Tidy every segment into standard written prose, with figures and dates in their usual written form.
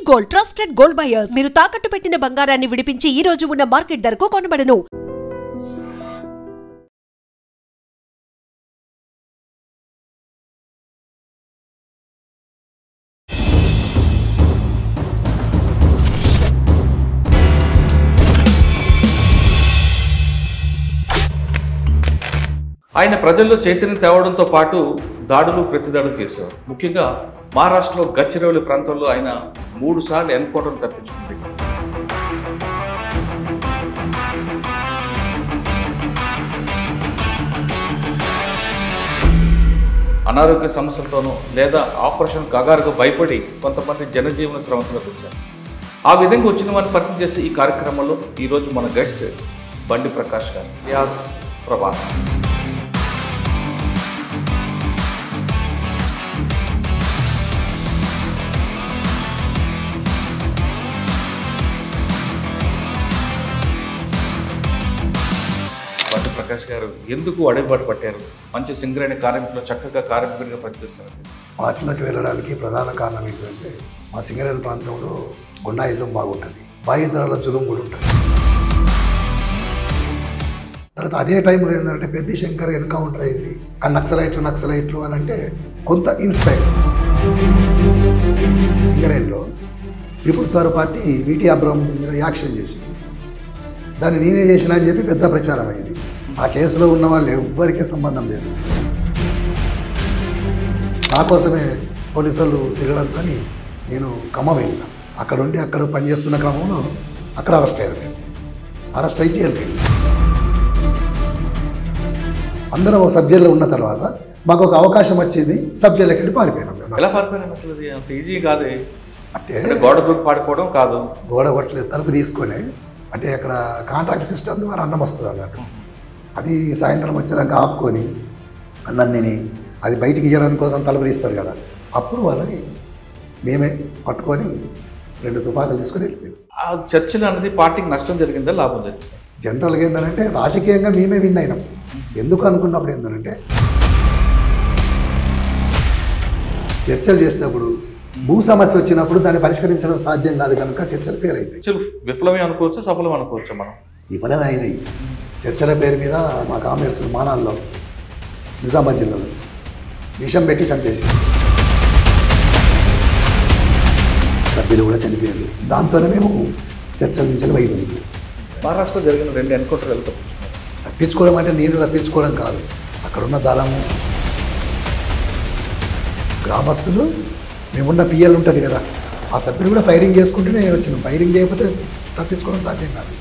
Gold trusted gold buyers మీరు తాకట్టు పెట్టిన బంగారాన్ని విడిపించి ఈ రోజు ఉన్న మార్కెట్ ధరకు కొనబడను. ఆయన ప్రజల్లో చైతన్యం తేవడంతో పాటు దాడులు ప్రతిదాడులు చేసేవారు. ముఖ్యంగా మహారాష్ట్రలో గచ్చిరౌలి ప్రాంతంలో ఆయన 3 సార్లు ఎన్కౌంటర్లు తప్పించుకుంది. అనారోగ్య సమస్యలతోనూ లేదా ఆపరేషన్ గగారుకు భయపడి కొంతమంది జనజీవన శ్రమంలోకి వచ్చారు. ఆ విధంగా వచ్చిన వారిని పరిచయం చేసే ఈ కార్యక్రమంలో ఈరోజు మన గెస్ట్ బండి ప్రకాష్ గారు, రియాజ్ ప్రభాస్. బండి ప్రకాష్ గారు ఎందుకు అడుగుబాటు పట్టారు? మంచి సింగరేణి కార్మికులు చక్కగా కార్మికుడిగా పనిచేస్తారు. పార్టీలోకి వెళ్ళడానికి ప్రధాన కారణం ఏంటంటే మా సింగరేణి ప్రాంతంలో గుండాయిజం బాగుంటుంది, బాధితుల జులుం కూడా ఉంటుంది. తర్వాత అదే టైంలో ఏంటంటే పెద్ద శంకర్ ఎన్కౌంటర్ అయింది. ఆ నక్సలైట్లు అని అంటే కొంత ఇన్స్పైర్. సింగరేణిలో పీపుల్స్ వార్ పార్టీ వీటీ అబ్రహం మీద యాక్షన్ చేసింది. దాన్ని నేనే చేసిన అని చెప్పి పెద్ద ప్రచారం అయింది. ఆ కేసులో ఉన్న వాళ్ళు ఎవ్వరికీ సంబంధం లేదు. నా కోసమే పోలీసు వాళ్ళు తిరగడంతో నేను ఖమ్మం వెళ్ళిన. అక్కడ ఉండి అక్కడ పనిచేస్తున్న క్రమంలో అక్కడ అరెస్ట్ అయ్యారు. అరెస్ట్ అయ్యి జైలుకి వెళ్ళి అందరం ఒక సబ్జెక్ట్లో ఉన్న తర్వాత మాకు ఒక అవకాశం వచ్చింది. సబ్జెక్ట్కి వెళ్ళి పారిపోయినాం. ఎలా పారిపోయినాం? అసలు అంత ఈజీ కాదే. అంటే గోడ దూకి పాడిపోవడం కాదు, గోడ కొట్టలేదు, తలుపు తీసుకొని. అంటే అక్కడ కాంట్రాక్ట్ సిస్టమ్ ద్వారా అన్నం వస్తుంది అన్నట్టు. అది సాయంత్రం వచ్చేదాకా ఆపుకొని అన్నం తిని అది బయటికి ఇవ్వడానికి కోసం తలుపు తీస్తారు కదా, అప్పుడు వాళ్ళని మేమే పట్టుకొని 2 తుపాకులు తీసుకొని వెళ్ళిపోయాం. ఆ చర్చలు అనేది పార్టీకి నష్టం జరిగిందా లాభం జరిగిందా? జనరల్గా ఏంటంటే రాజకీయంగా మేమే విన్ అయినాం. ఎందుకు అనుకున్నప్పుడు ఏంటంటే చర్చలు చేసినప్పుడు భూ సమస్య వచ్చినప్పుడు దాన్ని పరిష్కరించడం సాధ్యం కాదు కనుక చర్చలు ఫెయిల్ అవుతాయి. చర్చలు విప్లవం అనుకోవచ్చు, సఫలం అనుకోవచ్చు. మనం విఫలం అయినాయి. చర్చల పేరు మీద మా కామ్రేడ్స్ మానాల్లో నిజామాబాద్ జిల్లాలో విషం పెట్టి చంపేసి సభ్యులు కూడా చనిపోయారు. దాంతోనే మేము చర్చల నుంచి వైద్యులు. మహారాష్ట్రలో జరిగిన 2 ఎన్కౌంటర్లు తప్పించుకోవడం అంటే నేను తప్పించుకోవడం కాదు. అక్కడున్న దళము, గ్రామస్తులు, మేమున్న పిఎల్ ఉంటుంది కదా, ఆ సభ్యులు కూడా ఫైరింగ్ చేసుకుంటూనే వచ్చినాం. ఫైరింగ్ చేయకపోతే తప్పించుకోవడం సాధ్యం కాదు.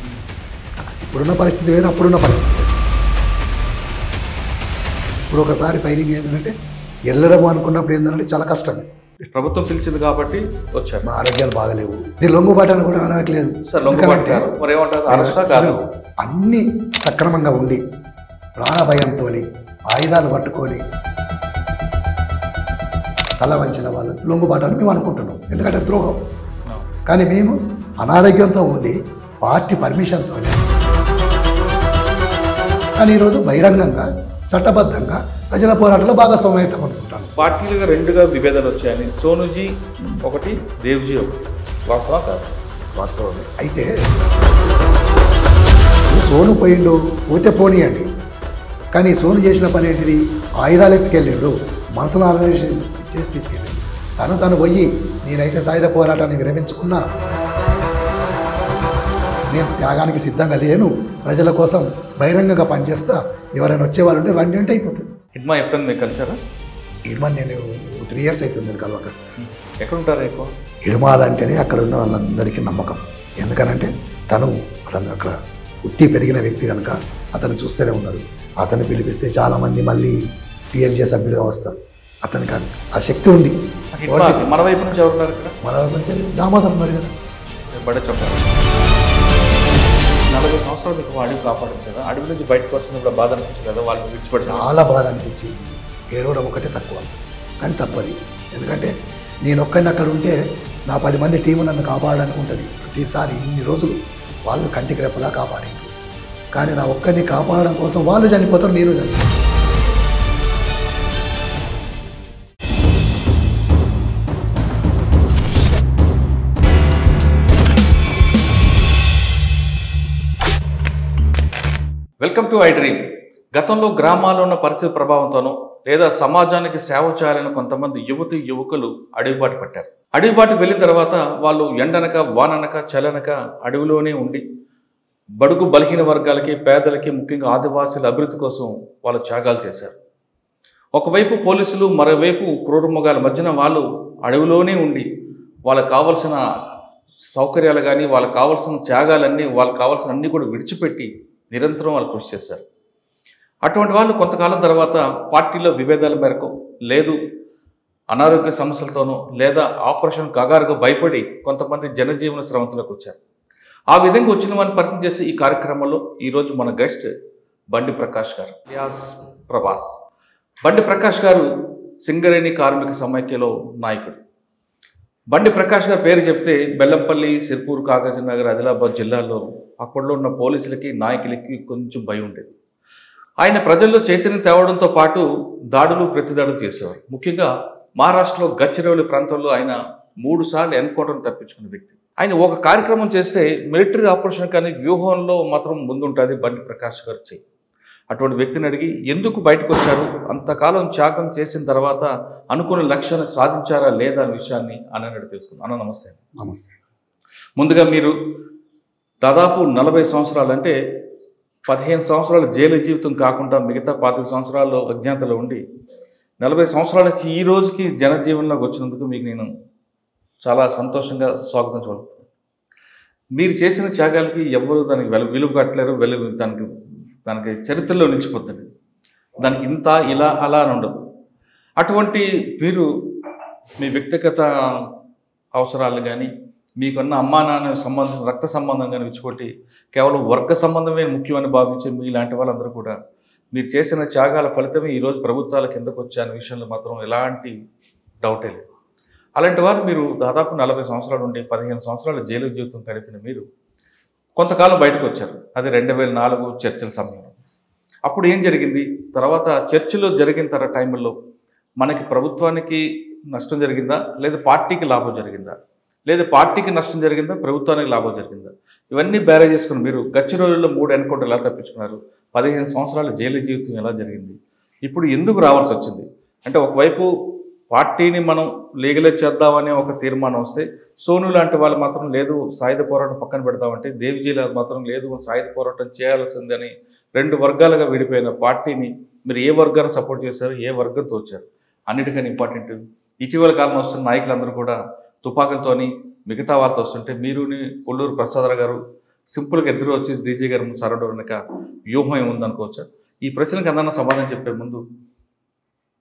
ఇప్పుడున్న పరిస్థితి వేరు, అప్పుడున్న పరిస్థితి వేరు. ఇప్పుడు ఒకసారి ఫైరింగ్ ఏంటంటే వెళ్ళడం అనుకున్నప్పుడు ఏంటంటే చాలా కష్టం. ప్రభుత్వం పిలిచింది కాబట్టి వచ్చారు. మా ఆరోగ్యాలు బాగలేవు. ఇది లొంగుబాటు అని కూడా అనట్లేదు. అన్నీ సక్రమంగా ఉండి ప్రాణభయంతో ఆయుధాలు పట్టుకొని తల వంచిన వాళ్ళు లొంగుబాటు అని మేము అనుకుంటున్నాం. ఎందుకంటే ద్రోహం. కానీ మేము అనారోగ్యంతో ఉండి పార్టీ పర్మిషన్తో కానీ ఈరోజు బహిరంగంగా చట్టబద్ధంగా ప్రజల పోరాటంలో భాగస్వామ్యం అనుకుంటాను. పార్టీలుగా 2గా విభేదాలు వచ్చాయని సోనుజీ ఒకటి, దేవ్జీ ఒకటి. వాస్తవం కాదు? వాస్తవమే. అయితే సోను పోయిండు, పోతే పోనీయండి. కానీ సోను చేసిన పని ఏంటిది? ఆయుధాలు ఎత్తుకెళ్ళాడు, మనసును ఆర్గనైజేషన్ చేసి తీసుకెళ్ళాడు. తను పోయి నేనైతే సాయుధ పోరాటాన్ని విరమించుకున్నా, నేను త్యాగానికి సిద్ధంగా లేను, ప్రజల కోసం బహిరంగంగా పనిచేస్తా, ఎవరైనా వచ్చేవాళ్ళు ఉంటే రండి అంటే అయిపోతుంది. హిడ్మా ఎప్పుడైనా మీరు కలిసారా? హిడ్మా నేను 3 years అవుతుంది నేను కలవక. ఎక్కడుంటారు ఎక్కువ? హిడ్మాల్ అంటేనే అక్కడ ఉన్న వాళ్ళందరికీ నమ్మకం. ఎందుకనంటే అతను అక్కడ పుట్టి పెరిగిన వ్యక్తి కనుక అతను చూస్తూనే ఉన్నారు. అతన్ని పిలిపిస్తే చాలామంది మళ్ళీ పిఎల్జే సభ్యులుగా వస్తారు. అతనికి ఆ శక్తి ఉంది. మన వైపు నుంచి ఎవరున్నారు ఇక్కడ? మన వైపు నుంచి దామోదర్ ఉన్నారు కదా. బడే చెప్పారు. 40 సంవత్సరాలు మీకు అడవి కాపాడింది కదా, అడవి నుంచి బయటకు వస్తున్నప్పుడు బాధ అనిపించింది కదా, వాళ్ళు విడిచిపడి? చాలా బాధ అనిపించి ఏడవడం ఒకటే తక్కువ, కానీ తప్పది. ఎందుకంటే నేను ఒక్కడిని అక్కడ ఉంటే నా 10 మంది టీము నన్ను కాపాడడానికి ఉంటుంది. ప్రతిసారి ఇన్ని రోజులు వాళ్ళు కంటికి రెప్పలా కాపాడేది. కానీ నా ఒక్కరిని కాపాడడం కోసం వాళ్ళు చనిపోతారు, నేను చనిపోతాను. Welcome to iDream. గతంలో గ్రామాల్లో ఉన్న పరిస్థితి ప్రభావంతోనో లేదా సమాజానికి సేవ చేయాలని కొంతమంది యువకులు అడవిబాటు పట్టారు. అడవిబాటు వెళ్ళిన తర్వాత వాళ్ళు ఎండనక వాననక చలనక అడవిలోనే ఉండి బడుగు బలహీన వర్గాలకి, పేదలకి, ముఖ్యంగా ఆదివాసీల అభివృద్ధి కోసం వాళ్ళు త్యాగాలు చేశారు. ఒకవైపు పోలీసులు, మరోవైపు క్రూరమృగాల మధ్యన వాళ్ళు అడవిలోనే ఉండి వాళ్ళకు కావాల్సిన సౌకర్యాలు కానీ, వాళ్ళకు కావాల్సిన త్యాగాలన్నీ, వాళ్ళకు కావాల్సిన అన్నీ కూడా విడిచిపెట్టి నిరంతరం వాళ్ళు కృషి చేశారు. అటువంటి వాళ్ళు కొంతకాలం తర్వాత పార్టీలో విభేదాల మేరకు, లేదు అనారోగ్య సమస్యలతోనో లేదా ఆపరేషన్ కగారుకు భయపడి కొంతమంది జనజీవన స్రవంతిలోకి వచ్చారు. ఆ విధంగా వచ్చిన వారిని పరిచయం చేసి ఈ కార్యక్రమంలో ఈరోజు మన గెస్ట్ బండి ప్రకాష్ గారు, యాస్ ప్రభాస్. బండి ప్రకాష్ గారు సింగరేణి కార్మిక సమైక్యలో నాయకుడు. బండి ప్రకాష్ గారి పేరు చెప్తే బెల్లంపల్లి, సిర్పూర్, కాగజ్నగర్, ఆదిలాబాద్ జిల్లాల్లో అప్పట్లో ఉన్న పోలీసులకి, నాయకులకి కొంచెం భయం ఉండేది. ఆయన ప్రజల్లో చైతన్యం తేవడంతో పాటు దాడులు, ప్రతిదాడులు చేసేవారు. ముఖ్యంగా మహారాష్ట్రలో గచ్చిరౌలి ప్రాంతంలో ఆయన 3 సార్లు ఎన్కౌంటర్ను తప్పించుకున్న వ్యక్తి. ఆయన ఒక కార్యక్రమం చేస్తే మిలిటరీ ఆపరేషన్ కానీ వ్యూహంలో మాత్రం ముందుంటుంది బండి ప్రకాష్ గారు చేయి. అటువంటి వ్యక్తిని అడిగి ఎందుకు బయటకు వచ్చారు, అంతకాలం త్యాగం చేసిన తర్వాత అనుకున్న లక్ష్యాన్ని సాధించారా లేదా అనే విషయాన్ని అన్నని తెలుసుకుందాం. అన్న నమస్తే. నమస్తే. ముందుగా మీరు దాదాపు 40 సంవత్సరాలు, అంటే 15 సంవత్సరాల జైలు జీవితం కాకుండా మిగతా 25 సంవత్సరాల్లో అజ్ఞాతలో ఉండి 40 సంవత్సరాల నుంచి ఈ రోజుకి జనజీవనంలోకి వచ్చినందుకు మీకు నేను చాలా సంతోషంగా స్వాగతం చెబుతున్నాను. మీరు చేసిన త్యాగాలకి ఎవరు దానికి విలువ కట్టలేరు, దానికి చరిత్రలో నిలిచిపోతుంది. దానికి ఇంత, ఇలా, అలా అని ఉండదు. అటువంటి మీరు మీ వ్యక్తిగత అవసరాలు కానీ, మీకున్న అమ్మా నాన్న సంబంధం, రక్త సంబంధం కానీ విడిచిపెట్టి కేవలం వర్గ సంబంధమే ముఖ్యమని భావించే మీలాంటి వాళ్ళందరూ కూడా మీరు చేసిన త్యాగాల ఫలితమే ఈరోజు ప్రభుత్వాల కిందకు వచ్చే అనే విషయంలో మాత్రం ఎలాంటి డౌటే లేదు. అలాంటి వారు మీరు దాదాపు 40 సంవత్సరాలు ఉండి 15 సంవత్సరాల జైలు జీవితం గడిపిన మీరు కొంతకాలం బయటకు వచ్చారు. అది 2004 చర్చల సమయంలో. అప్పుడు ఏం జరిగింది? తర్వాత చర్చలు జరిగిన టైంలో మనకి ప్రభుత్వానికి నష్టం జరిగిందా, లేదా పార్టీకి లాభం జరిగిందా, లేదా పార్టీకి నష్టం జరిగిందా, ప్రభుత్వానికి లాభం జరిగిందా, ఇవన్నీ బ్యారేజ్ చేసుకుని మీరు గచ్చిరోజుల్లో 3 ఎన్కౌంటర్లు ఎలా తప్పించుకున్నారు, 15 సంవత్సరాల జైలు జీవితం ఎలా జరిగింది, ఇప్పుడు ఎందుకు రావాల్సి వచ్చింది? అంటే ఒకవైపు పార్టీని మనం లీగలైజ్ చేద్దామనే ఒక తీర్మానం వస్తే, సోను లాంటి వాళ్ళు మాత్రం లేదు సాయుధ పోరాటం పక్కన పెడతామంటే, దేవిజీల మాత్రం లేదు సాయుధ పోరాటం చేయాల్సిందని 2 వర్గాలుగా విడిపోయిన పార్టీని మీరు ఏ వర్గాన్ని సపోర్ట్ చేశారు, ఏ వర్గంతో వచ్చారు? అన్నిటికన్నా ఇంపార్టెంట్, ఇటీవల కాలం వస్తున్న నాయకులందరూ కూడా తుపాకులతోని మిగతా వాళ్ళతో వస్తుంటే మీరుని కొల్లూరు ప్రసాదరావు గారు సింపుల్గా ఎదురు వచ్చి డీజీ గారు సరౌండ్ వెనక వ్యూహం ఏముందనుకోవచ్చా? ఈ ప్రశ్నలకు అందరినీ సమాధానం చెప్పే ముందు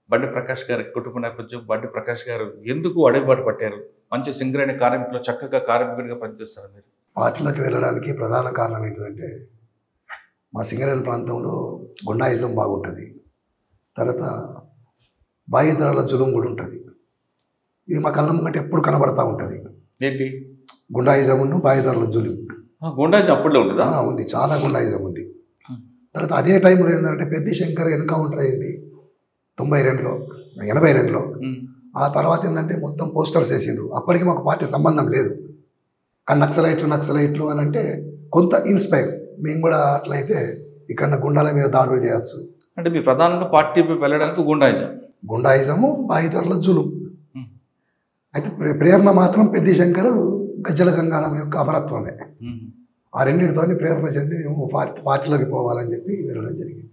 బండి ప్రకాష్ గారి కుటుంబ నేపథ్యం, బండి ప్రకాష్ గారు ఎందుకు అడవిబాటు పట్టారు? మంచి సింగరేణి కార్మికులు, చక్కగా కార్మికుడిగా పనిచేస్తారు. మీరు పార్టీలోకి వెళ్ళడానికి ప్రధాన కారణం ఏంటంటే, మా సింగరేణి ప్రాంతంలో గుండాయిజం బాగుంటుంది, తర్వాత బాధితుల జులుం కూడా ఉంటుంది. ఇది మా కళ్ళం కంటే ఎప్పుడు కనబడతా ఉంటుంది. ఏంటి గుండాయిజం ఉండు, బాధితుల జులుం. గుండాయిజం అప్పుడులో ఉంటుందా? ఉంది, చాలా గుండాయిజం ఉంది. తర్వాత అదే టైంలో ఏంటంటే పెద్ద శంకర్ ఎన్కౌంటర్ అయింది 92లో, 82లో. ఆ తర్వాత ఏంటంటే మొత్తం పోస్టర్స్ వేసిండ్రు. అప్పటికి మాకు పార్టీ సంబంధం లేదు. కానీ నక్సలైట్లు అని అంటే కొంత ఇన్స్పైర్, మేము కూడా అట్లయితే ఇక్కడ గుండాల మీద దాడులు చేయొచ్చు. అంటే మీ ప్రధానంగా పార్టీ వెళ్ళడానికి గుండాయిజము, బాధితుల జులుం. అయితే ప్రేరణ మాత్రం పెద్ద శంకర్, గజ్జల గంగారం యొక్క అమరత్వమే. ఆ రెండింటితో ప్రేరణ చెంది మేము పార్టీలోకి పోవాలని చెప్పి వెళ్ళడం జరిగింది.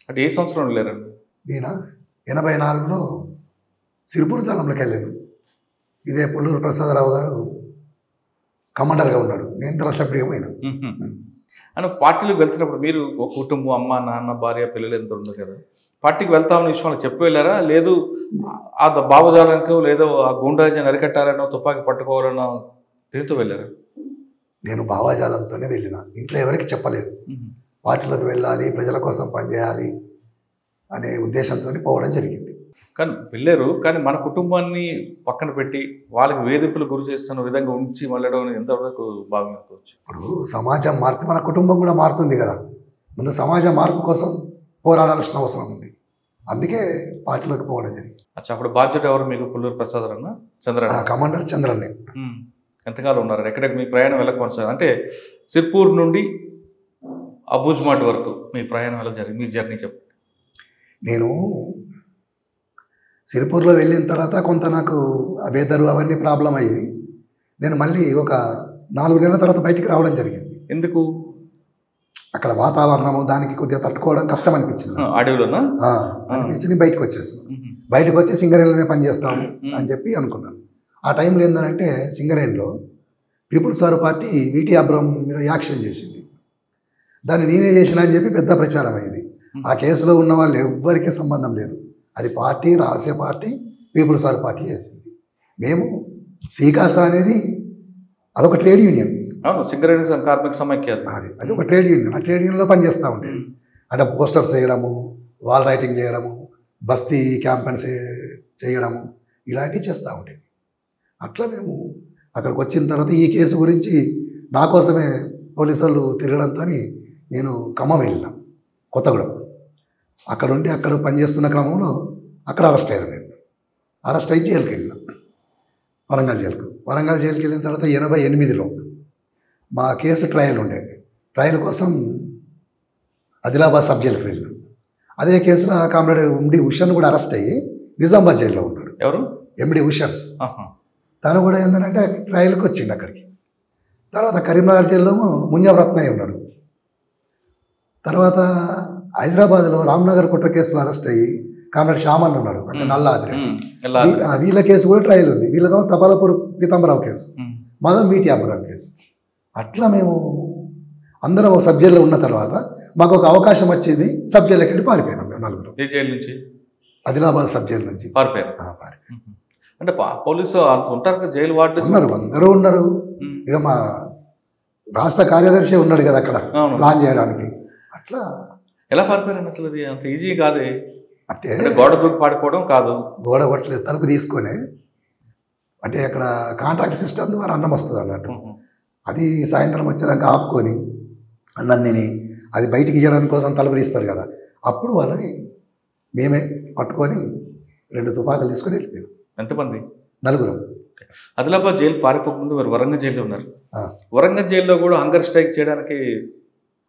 అంటే ఏ సంవత్సరం వెళ్ళారండి? నేను 84లో సిరిపూర్ దళంలోకి వెళ్ళాను. ఇదే కొల్లూరు ప్రసాదరావు గారు కమాండర్గా ఉన్నాడు, నేను దళ సభ్యుడిగా పోయినాను. అని పార్టీలోకి వెళ్తున్నప్పుడు మీరు ఒక కుటుంబం, అమ్మ, నాన్న, భార్య, పిల్లలు ఎంత ఉండదు కదా, పార్టీకి వెళ్తామని విషయం చెప్పి వెళ్ళారా? లేదు ఆ భావజాలకు, లేదో ఆ గుండాయిజాన్ని అరికట్టాలనో, తుపాకీ పట్టుకోవాలనో దీంతో వెళ్ళారా? నేను భావజాలంతోనే వెళ్ళిన, ఇంట్లో ఎవరికి చెప్పలేదు. పార్టీలోకి వెళ్ళాలి, ప్రజల కోసం పనిచేయాలి అనే ఉద్దేశంతో పోవడం జరిగింది. కానీ వెళ్ళారు, కానీ మన కుటుంబాన్ని పక్కన పెట్టి వాళ్ళకి వేధింపులు గురి చేస్తున్న విధంగా ఉంచి వెళ్ళడం ఎంతవరకు భావించవచ్చు? ఇప్పుడు సమాజం మారితే మన కుటుంబం కూడా మారుతుంది కదా. ముందు సమాజ మార్పు కోసం పోరాడాల్సిన అవసరం ఉంది. అందుకే పార్టీలోకి పోవడం జరిగింది. అప్పుడు బాధ్యత ఎవరు మీకు? కొల్లూరు ప్రసాదరావు, చంద్రన్న? కమాండర్ చంద్రన్నే. ఎంతకాలం ఉన్నారు? ఎక్కడికి మీ ప్రయాణం ఎలా కొనసాగింది? అంటే సిర్పూర్ నుండి అబూజ్మాట్ వరకు మీ ప్రయాణం ఎలా జరిగింది, మీ జర్నీ చెప్పండి. నేను సిరిపూర్లో వెళ్ళిన తర్వాత కొంత నాకు వెదరు అవన్నీ ప్రాబ్లం అయ్యి నేను మళ్ళీ ఒక 4 నెలల తర్వాత బయటికి రావడం జరిగింది. ఎందుకు? అక్కడ వాతావరణము దానికి కొద్దిగా తట్టుకోవడం కష్టం అనిపించింది. అడవిలోనా అనిపించి బయటకు వచ్చేసాను. బయటకు వచ్చి సింగరేణిలోనే పనిచేస్తాము అని చెప్పి అనుకున్నాను. ఆ టైంలో ఏంటంటే సింగరేణిలో పీపుల్స్ వార్ పార్టీ వీటీ అబ్రహం మీద యాక్షన్ చేసింది. దాన్ని నేనే చేసిన అని చెప్పి పెద్ద ప్రచారం అయింది. ఆ కేసులో ఉన్న వాళ్ళు ఎవ్వరికీ సంబంధం లేదు. అది పార్టీ, రహస్య పార్టీ, పీపుల్స్ వార్ పార్టీ చేసింది. మేము సీకాస అనేది అదొక ట్రేడ్ యూనియన్. అవును, సింగరేణి కార్మిక సమైక్య అది ఒక ట్రేడ్ యూనియన్. ఆ ట్రేడ్ యూనియన్లో పనిచేస్తూ ఉండేది. అంటే పోస్టర్స్ చేయడము, వాల్ రైటింగ్ చేయడము, బస్తీ క్యాంపెయిన్స్ చేయడము, ఇలాంటివి చేస్తూ ఉండేది. అట్లా మేము అక్కడికి వచ్చిన తర్వాత ఈ కేసు గురించి నా కోసమే పోలీసు వాళ్ళు తిరగడంతో నేను ఖమ్మం వెళ్ళినాం, కొత్తగూడెం. అక్కడ ఉండి అక్కడ పనిచేస్తున్న క్రమంలో అక్కడ అరెస్ట్ అయ్యాను. నేను అరెస్ట్ అయ్యి జైలుకి వెళ్ళినా, వరంగల్ జైలుకు. వరంగల్ జైలుకి వెళ్ళిన తర్వాత 88లో మా కేసు ట్రయల్ ఉండేది. ట్రయల్ కోసం ఆదిలాబాద్ సబ్ జైలుకి వెళ్ళినాం. అదే కేసులో కామ్రేడ్ ఎండి ఉషన్ కూడా అరెస్ట్ అయ్యి నిజామాబాద్ జైల్లో ఉన్నాడు. ఎవరు? ఎండి ఉషన్. తను కూడా ఏంటంటే ట్రయల్కి వచ్చిండు అక్కడికి. తర్వాత కరీంనగర్ జైల్లో ముంజాబ్ రత్నయ్య ఉన్నాడు. తర్వాత హైదరాబాద్లో రామ్నగర్ కుట్ర కేసులో అరెస్ట్ అయ్యి కామ్రేడ్ శ్యామన్ ఉన్నాడు, అంటే నల్లాద్రి. వీళ్ళ కేసు కూడా ట్రయల్ ఉంది. వీళ్ళతో తపాలపూర్ పీతాంబరావు కేసు, మాధవ్ వీటీ అబ్రహం కేసు. అట్లా మేము అందరం ఒక సబ్ జైల్లో ఉన్న తర్వాత మాకు ఒక అవకాశం వచ్చింది. సబ్ జైల్లోకి వెళ్ళి పారిపోయినాం మేము నలుగురు. ఏ జైలు నుంచి? ఆదిలాబాద్ సబ్ జైలు నుంచి పారిపోయారు. అంటే పోలీసు ఉంటారు కదా, జైలు వార్డు ఉన్నారు, అందరూ ఉన్నారు. ఇక మా రాష్ట్ర కార్యదర్శి ఉన్నాడు కదా అక్కడ ప్లాన్ చేయడానికి. అట్లా ఎలా పారిపోయారు అసలు? అది అంత ఈజీ కాదే. అంటే గోడ దూకి పాడిపోవడం కాదు, గోడ కొట్టలేదు, తలుపు తీసుకొని. అంటే అక్కడ కాంట్రాక్ట్ సిస్టమ్ ద్వారా అన్నం వస్తుంది అన్నట్టు. అది సాయంత్రం వచ్చేదాకా ఆపుకొని అన్నం తిని అది బయటికి ఇవ్వడానికి కోసం తలుపు తీస్తారు కదా, అప్పుడు వాళ్ళని మేమే పట్టుకొని 2 తుపాకులు తీసుకొని వెళ్ళిపోయాం. ఎంతమంది? నలుగురం. ఆదిలాబాద్ జైలు పారిపోకముందు మీరు వరంగల్ జైల్లో ఉన్నారు. వరంగల్ జైల్లో కూడా హంగర్ స్ట్రైక్ చేయడానికి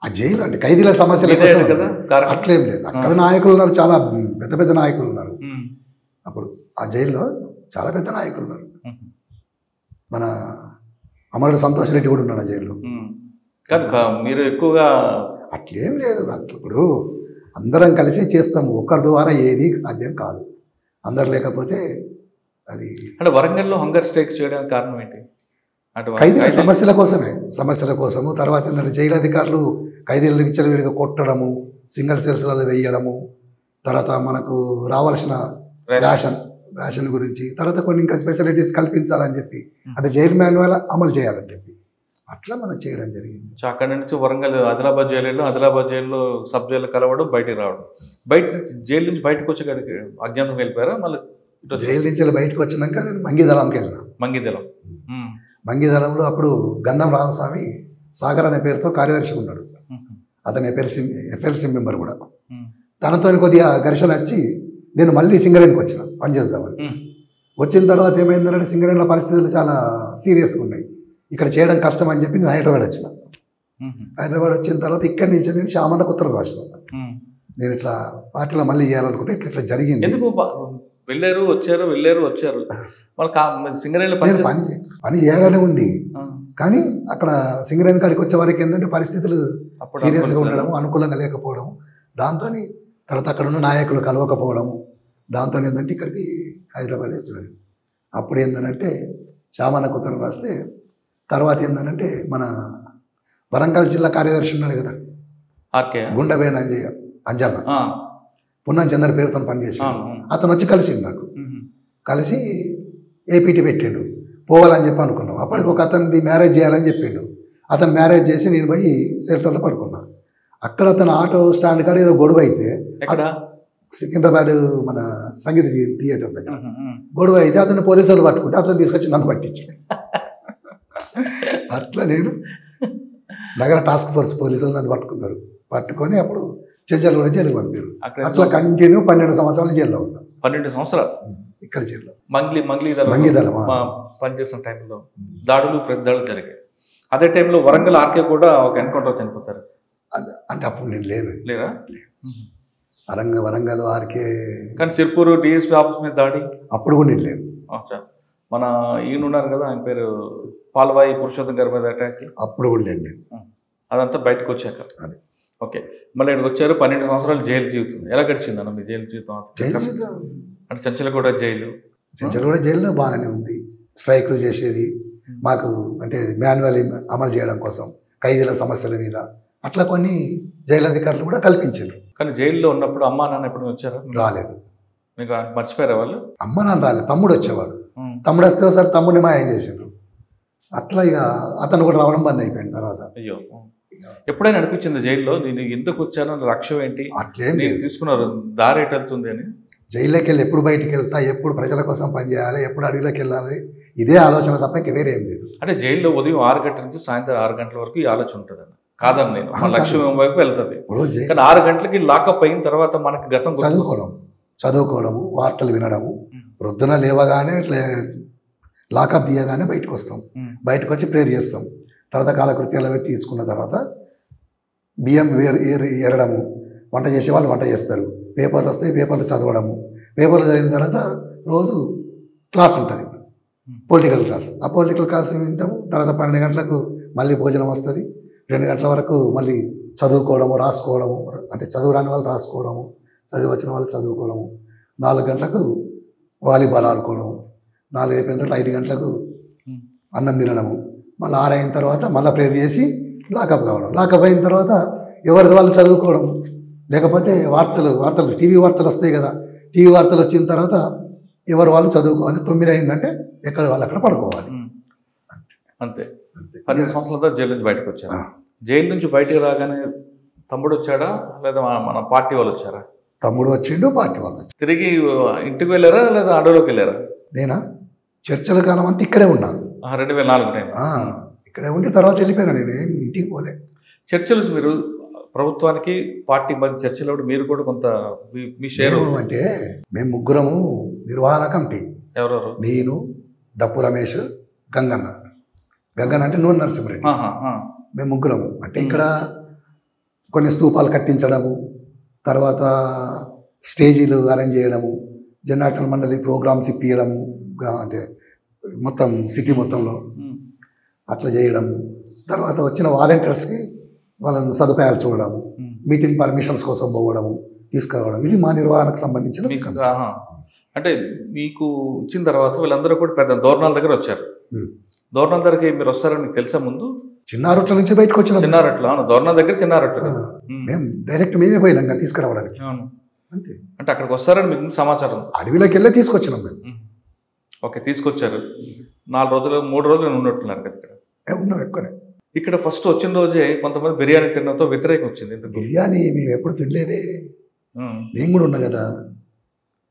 ఆ జైలు అంటే ఖైదీల సమస్యలు కదా, అట్లేం లేదు. అక్కడ నాయకులు ఉన్నారు, చాలా పెద్ద పెద్ద నాయకులు ఉన్నారు. అప్పుడు ఆ జైల్లో చాలా పెద్ద నాయకులు ఉన్నారు. మన అమరుడు సంతోష్ రెడ్డి కూడా ఉన్నాడు ఆ జైల్లో. మీరు ఎక్కువగా అట్లేం లేదు. ఇప్పుడు అందరం కలిసి చేస్తాము, ఒకరి ద్వారా ఏది సాధ్యం కాదు. అందరు లేకపోతే అది. అంటే వరంగల్లో హంగర్ స్ట్రైక్ చేయడానికి కారణం ఏంటి? ఖైదీల సమస్యల కోసము. తర్వాత ఏంటంటే జైలు అధికారులు ఖైదీలను విచ్చలవిడిగా కొట్టడము, సింగిల్ సెల్స్లలో వేయడము, తర్వాత మనకు రావాల్సిన రేషన్ గురించి, తర్వాత కొన్ని ఇంకా స్పెషాలిటీస్ కల్పించాలని చెప్పి, అంటే జైలు మాన్యువల్ అమలు చేయాలని చెప్పి అట్లా మనం చేయడం జరిగింది. అక్కడి నుంచి వరంగల్ ఆదిలాబాద్ జైల్లో సబ్ జైలు కలవడం, బయటికి రావడం. బయట జైలు నుంచి బయటకు వచ్చి అజ్ఞాతం వెళ్ళిపోయారా? మళ్ళీ జైలు నుంచి బయటకు వచ్చినాక నేను మంగిదళంకి వెళ్ళినా. మంగిదళంలో అప్పుడు గంధం రామస్వామి సాగర్ అనే పేరుతో కార్యదర్శి ఉన్నాడు. అతను ఎఫ్ఎల్సి మెంబర్ కూడా. తనతో కొద్దిగా ఘర్షణ వచ్చి నేను మళ్ళీ సింగరేణికి వచ్చిన పనిచేద్దామని. వచ్చిన తర్వాత ఏమైందంటే సింగరేణిలో పరిస్థితులు చాలా సీరియస్గా ఉన్నాయి, ఇక్కడ చేయడం కష్టం అని చెప్పి నేను హైదరాబాద్ వచ్చిన. హైదరాబాద్ వచ్చిన తర్వాత ఇక్కడి నుంచి నేను శ్యామన్నకు ఉత్తరం రాసిన. నేను ఇట్లా పార్టీలో మళ్ళీ చేయాలనుకుంటే ఇట్లా జరిగింది. వెళ్ళారు వచ్చారు సింగరేణిలో పని చేయాలనే ఉంది. కానీ అక్కడ సింగరేణి కాడికి వచ్చే వరకు ఏంటంటే పరిస్థితులు సీరియస్గా ఉండడం, అనుకూలంగా లేకపోవడం, దాంతో తర్వాత అక్కడ ఉన్న నాయకులు కలవకపోవడము, దాంతో ఏంటంటే ఇక్కడికి హైదరాబాద్ వచ్చినాడు. అప్పుడు ఏంటంటే శ్యామన్నకు ఉత్తరం రాస్తే తర్వాత ఏంటంటే మన వరంగల్ జిల్లా కార్యదర్శి ఉన్నాడు కదా గుండెబేన అంజన్న, పున్నం చంద్ర పేరుతో పనిచేసాడు. అతను వచ్చి కలిసిండు నాకు. కలిసి ఏపీటీ పెట్టిండు, పోవాలని చెప్పి అనుకున్నాం. అప్పటికి ఒక అతనిది మ్యారేజ్ చేయాలని చెప్పిండు. అతను మ్యారేజ్ చేసి నేను పోయి షెల్టర్లో పడుకున్నా. అక్కడ అతను ఆటో స్టాండ్ కాడ ఏదో గొడవ అయితే, సికింద్రాబాద్ మన సంగీత థియేటర్ దగ్గర గొడవ అయితే అతను పోలీసులు పట్టుకుంటే అతను తీసుకొచ్చి నన్ను పట్టించాడు. అట్లా నేను నగర టాస్క్ ఫోర్స్ పోలీసులు నన్ను పట్టుకున్నారు. పట్టుకొని అప్పుడు చెంచల్ కూడా జైలు పంపారు. అట్లా కంటిన్యూ 12 సంవత్సరాలు జైల్లో ఉన్నా. 12 సంవత్సరాలు ఇక్కడ జైల్లో. మంగిదళం పనిచేసిన టైంలో దాడులు, ప్రతిదాడులు జరిగాయి. అదే టైంలో వరంగల్ ఆర్కే కూడా ఒక ఎన్కౌంటర్ చనిపోతారు. అంటే అప్పుడు నేను లేను. లేరా? వరంగల్ ఆర్కే. కానీ సిర్పూరు డిఎస్పీ ఆఫీస్ మీద దాడి అప్పుడు కూడా నేను లేను. మన ఈయన ఉన్నారు కదా, ఆయన పేరు పాల్వాయి పురుషోత్తం గారి మీద అటాక్, అప్పుడు కూడా లేను నేను. అదంతా బయటకు వచ్చాక. ఓకే, మళ్ళీ ఇక్కడికి వచ్చారు. 12 సంవత్సరాలు జైలు జీవితం ఎలా గడిచిందన్న మీ జైలు జీవితం? అంటే చెంచలగూడ జైలు. చెంచలగూడ జైల్లో బాగానే ఉంది. స్ట్రైకులు చేసేది మాకు, అంటే మాన్యువల్ అమలు చేయడం కోసం ఖైదీల సమస్యల మీద అట్లా కొన్ని జైలు అధికారులు కూడా కల్పించారు. కానీ జైల్లో ఉన్నప్పుడు అమ్మా నాన్న ఎప్పుడు వచ్చారా? రాలేదు. మీకు మర్చిపోయారా వాళ్ళు? అమ్మ నాన్న రాలేదు, తమ్ముడు వచ్చేవాడు. తమ్ముడు వస్తే ఒకసారి తమ్ముడిని మాయం చేసిండ్రు. అట్లా ఇక అతను కూడా రావడం బంద్ అయిపోయింది తర్వాత. అయ్యో, ఎప్పుడైనా అనిపించింది జైల్లో నేను ఎందుకు వచ్చాను, లక్ష్యం ఏంటి, అట్లేం తీసుకున్నారు దారి ఎటు వెళ్తుంది అని? జైల్లోకి వెళ్ళి ఎప్పుడు బయటికి వెళ్తా, ఎప్పుడు ప్రజల కోసం పనిచేయాలి, ఎప్పుడు అడవిలోకి వెళ్ళాలి, ఇదే ఆలోచన తప్ప ఇంక వేరే ఏం లేదు. అంటే జైల్లో ఉదయం 6 గంటల నుంచి సాయంత్రం 6 గంటల వరకు ఈ ఆలోచన ఉంటుంది అన్న. కాదని నేను మన లక్ష్యం వైపు వెళ్తుంది. కానీ 6 గంటలకి లాకప్ అయిన తర్వాత మనకి గతం చదువుకోవడము, వార్తలు వినడము, ప్రొద్దున లేవగానే లాకప్ తీయగానే బయటకు వస్తాం. బయటకు వచ్చి ప్రేయర్ చేస్తాం. తర్వాత కాలకృత్యాలు పెట్టి తీసుకున్న తర్వాత బియ్యం ఏరడము, వంట చేసేవాళ్ళు వంట చేస్తారు, పేపర్లు వస్తాయి, పేపర్లు చదవడము, పేపర్లు చదివిన తర్వాత రోజు క్లాస్ ఉంటుంది, పొలిటికల్ క్లాస్. ఆ పొలిటికల్ క్లాస్ వింటాము. తర్వాత 12 గంటలకు మళ్ళీ భోజనం వస్తుంది. 2 గంటల వరకు మళ్ళీ చదువుకోవడము, రాసుకోవడము, అంటే చదువు రాని వాళ్ళు రాసుకోవడము, చదివి వచ్చిన వాళ్ళు చదువుకోవడము. 4 గంటలకు వాలీబాల్ ఆడుకోవడము. 4 అయిపోయిన తర్వాత 5 గంటలకు అన్నం తినడము. మళ్ళీ 6 అయిన తర్వాత మళ్ళీ ప్రేయర్ చేసి లాకప్ కావడం. లాకప్ అయిన తర్వాత ఎవరిది వాళ్ళు చదువుకోవడం, లేకపోతే వార్తలు టీవీ వార్తలు వస్తాయి కదా, టీవీ వార్తలు వచ్చిన తర్వాత ఎవరు వాళ్ళు చదువుకోవాలి. 9 అయిందంటే ఎక్కడ వాళ్ళు అక్కడ పడుకోవాలి. అంతే. 10 సంవత్సరాల తర్వాత జైలు నుంచి బయటకు వచ్చారు. జైలు నుంచి బయటకు రాగానే తమ్ముడు వచ్చాడా లేదా మన పార్టీ వాళ్ళు వచ్చారా? తమ్ముడు వచ్చిండు, పార్టీ వాళ్ళు. తిరిగి ఇంటికి వెళ్ళారా లేదా అడవిలోకి వెళ్ళారా? నేనా చర్చల కాలం అంతా ఇక్కడే ఉన్నాను. 2004 టైం ఇక్కడే ఉండి తర్వాత వెళ్ళిపోయాను. నేను ఇంటికి పోలే. చర్చలు మీరు ప్రభుత్వానికి పార్టీ మధ్య చర్చలో మీరు కూడా కొంత మీ షేర్ అంటే మేము ముగ్గురము నిర్వహణ కమిటీ. ఎవరెవరు? నేను, డప్పు రమేష్, గంగన్న అంటే నూనె నరసింహరెడ్డి. మేము ముగ్గురము. అంటే ఇక్కడ కొన్ని స్తూపాలు కట్టించడము, తర్వాత స్టేజీలు అరేంజ్ చేయడము, జనార్దన్ మండలి ప్రోగ్రామ్స్ ఇప్పించడము, అంటే మొత్తం సిటీ మొత్తంలో అట్లా చేయడము. తర్వాత వచ్చిన వాలంటీర్స్కి వాళ్ళని సదుపాయాలు చూడడము, మీటింగ్ పర్మిషన్స్ కోసం పోవడము, తీసుకురావడం. ఇది మా నిర్వహణకు సంబంధించిన. అంటే మీకు ఇచ్చిన తర్వాత వీళ్ళందరూ కూడా పెద్ద దోర్నాల దగ్గర వచ్చారు. దోర్నాల దగ్గరికి మీరు వస్తారని మీకు తెలుసా ముందు? చిన్నారొట్ల నుంచి బయటకు వచ్చిన. చిన్నారొట్ల, దోర్నాల దగ్గర చిన్నారొట్ల మేము డైరెక్ట్ మేమే పోయినాం తీసుకురావడానికి. అంతే. అంటే అక్కడికి వస్తారని మీకు సమాచారం? అడవిలోకి వెళ్ళి తీసుకొచ్చినాం మేము. ఓకే, తీసుకొచ్చారు. 4 రోజులు 3 రోజులు ఉన్నట్టున్నారు కదా ఇక్కడ? ఉన్నాం ఎక్కువనే. ఇక్కడ ఫస్ట్ వచ్చిన రోజే కొంతమంది బిర్యానీ తినడంతో వ్యతిరేకం వచ్చింది. బిర్యానీ మేము ఎప్పుడు తినలేదే. నేను కూడా ఉన్నా కదా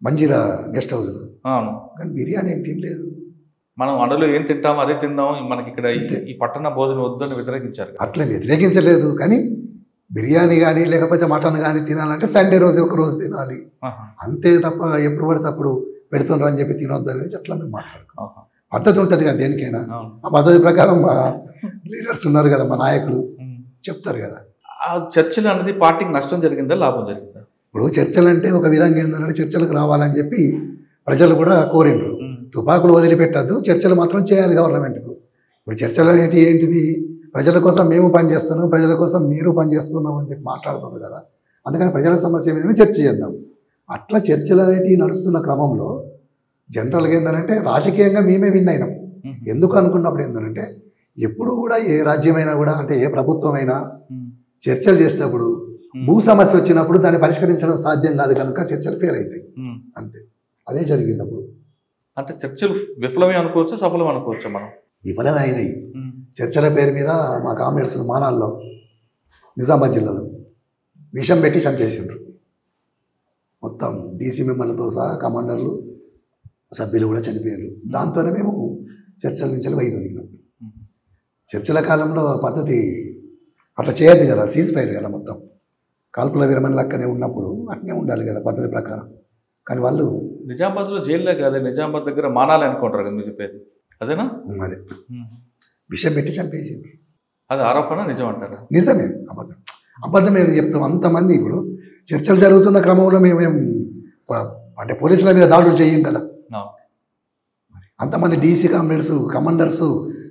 మంజీరా గెస్ట్ హౌస్. అవును, కానీ బిర్యానీ ఏం తినలేదు. మనం అడవిలో ఏం తింటామో అదే తిందాం, మనకి ఇక్కడ ఈ పట్టణ భోజనం వద్దని వ్యతిరేకించారు. అట్లా వ్యతిరేకించలేదు, కానీ బిర్యానీ కానీ లేకపోతే మటన్ కానీ తినాలంటే సండే రోజు ఒక రోజు తినాలి, అంతే తప్ప ఎప్పుడు పడితే అప్పుడు పెడుతున్నారు అని చెప్పి తినొద్దు అనేది అట్లా మేము మాట్లాడుకోం. పద్ధతి ఉంటుంది కదా దేనికైనా. ఆ పద్ధతి ప్రకారం మా లీడర్స్ ఉన్నారు కదా, మా నాయకులు చెప్తారు కదా. ఆ చర్చలు అనేది పార్టీకి నష్టం జరిగిందా లాభం జరిగిందా? ఇప్పుడు చర్చలు అంటే ఒక విధంగా ఏంటంటే చర్చలకు రావాలని చెప్పి ప్రజలు కూడా కోరిండ్రు. తుపాకులు వదిలిపెట్టద్దు, చర్చలు మాత్రం చేయాలి గవర్నమెంట్కు. ఇప్పుడు చర్చలు ఏంటిది, ప్రజల కోసం మేము పనిచేస్తున్నాం, ప్రజల కోసం మీరు పనిచేస్తున్నాం అని చెప్పి మాట్లాడుతున్నారు కదా. అందుకని ప్రజల సమస్య మీద చర్చ చేద్దాం. అట్లా చర్చలు అనేటివి నడుస్తున్న క్రమంలో జనరల్గా ఏంటంటే రాజకీయంగా మేమే విన్ అయినాం. ఎందుకు అనుకున్నప్పుడు ఏంటంటే ఎప్పుడు కూడా ఏ రాజ్యమైనా కూడా, అంటే ఏ ప్రభుత్వమైనా చర్చలు చేసినప్పుడు భూ సమస్య వచ్చినప్పుడు దాన్ని పరిష్కరించడం సాధ్యం కాదు కనుక చర్చలు ఫెయిల్ అవుతాయి. అంతే, అదే జరిగింది. అప్పుడు అంటే చర్చలు విఫలమే అనుకోవచ్చా, సఫలం అనుకోవచ్చా? మనం విఫలమే అయినాయి. చర్చల పేరు మీద మా కామ్రేడ్స్ మానాల్లో నిజామాబాద్ జిల్లాలో విషం పెట్టి చంపేసిండ్రు. మొత్తం డీసీ మెంబర్లతో సహా కమాండర్లు సభ్యులు కూడా చనిపోయారు. దాంతోనే మేము చర్చల నుంచి వైదొలిగినాం. చర్చల కాలంలో పద్ధతి అట్లా చేయద్దు కదా, సీజ్ ఫైర్ కదా, మొత్తం కాల్పుల విరమణ లెక్కనే ఉన్నప్పుడు అట్నే ఉండాలి కదా పద్ధతి ప్రకారం. కానీ వాళ్ళు నిజామాబాద్లో జైల్లో కాదు, నిజామాబాద్ దగ్గర మానాలి అనుకుంటారు కదా మీరు చెప్పేది, అదేనా? అదే విషయం పెట్టి చంపేసింది. అది ఆరోపణ నిజం అంటారా? నిజమే, అబద్ధం. అబద్ధం ఏదో చెప్తాం. అంతమంది ఇప్పుడు చర్చలు జరుగుతున్న క్రమంలో మేమేం అంటే పోలీసుల మీద దాడులు చేయం కదా. అంతమంది డీసీ కమాండర్స్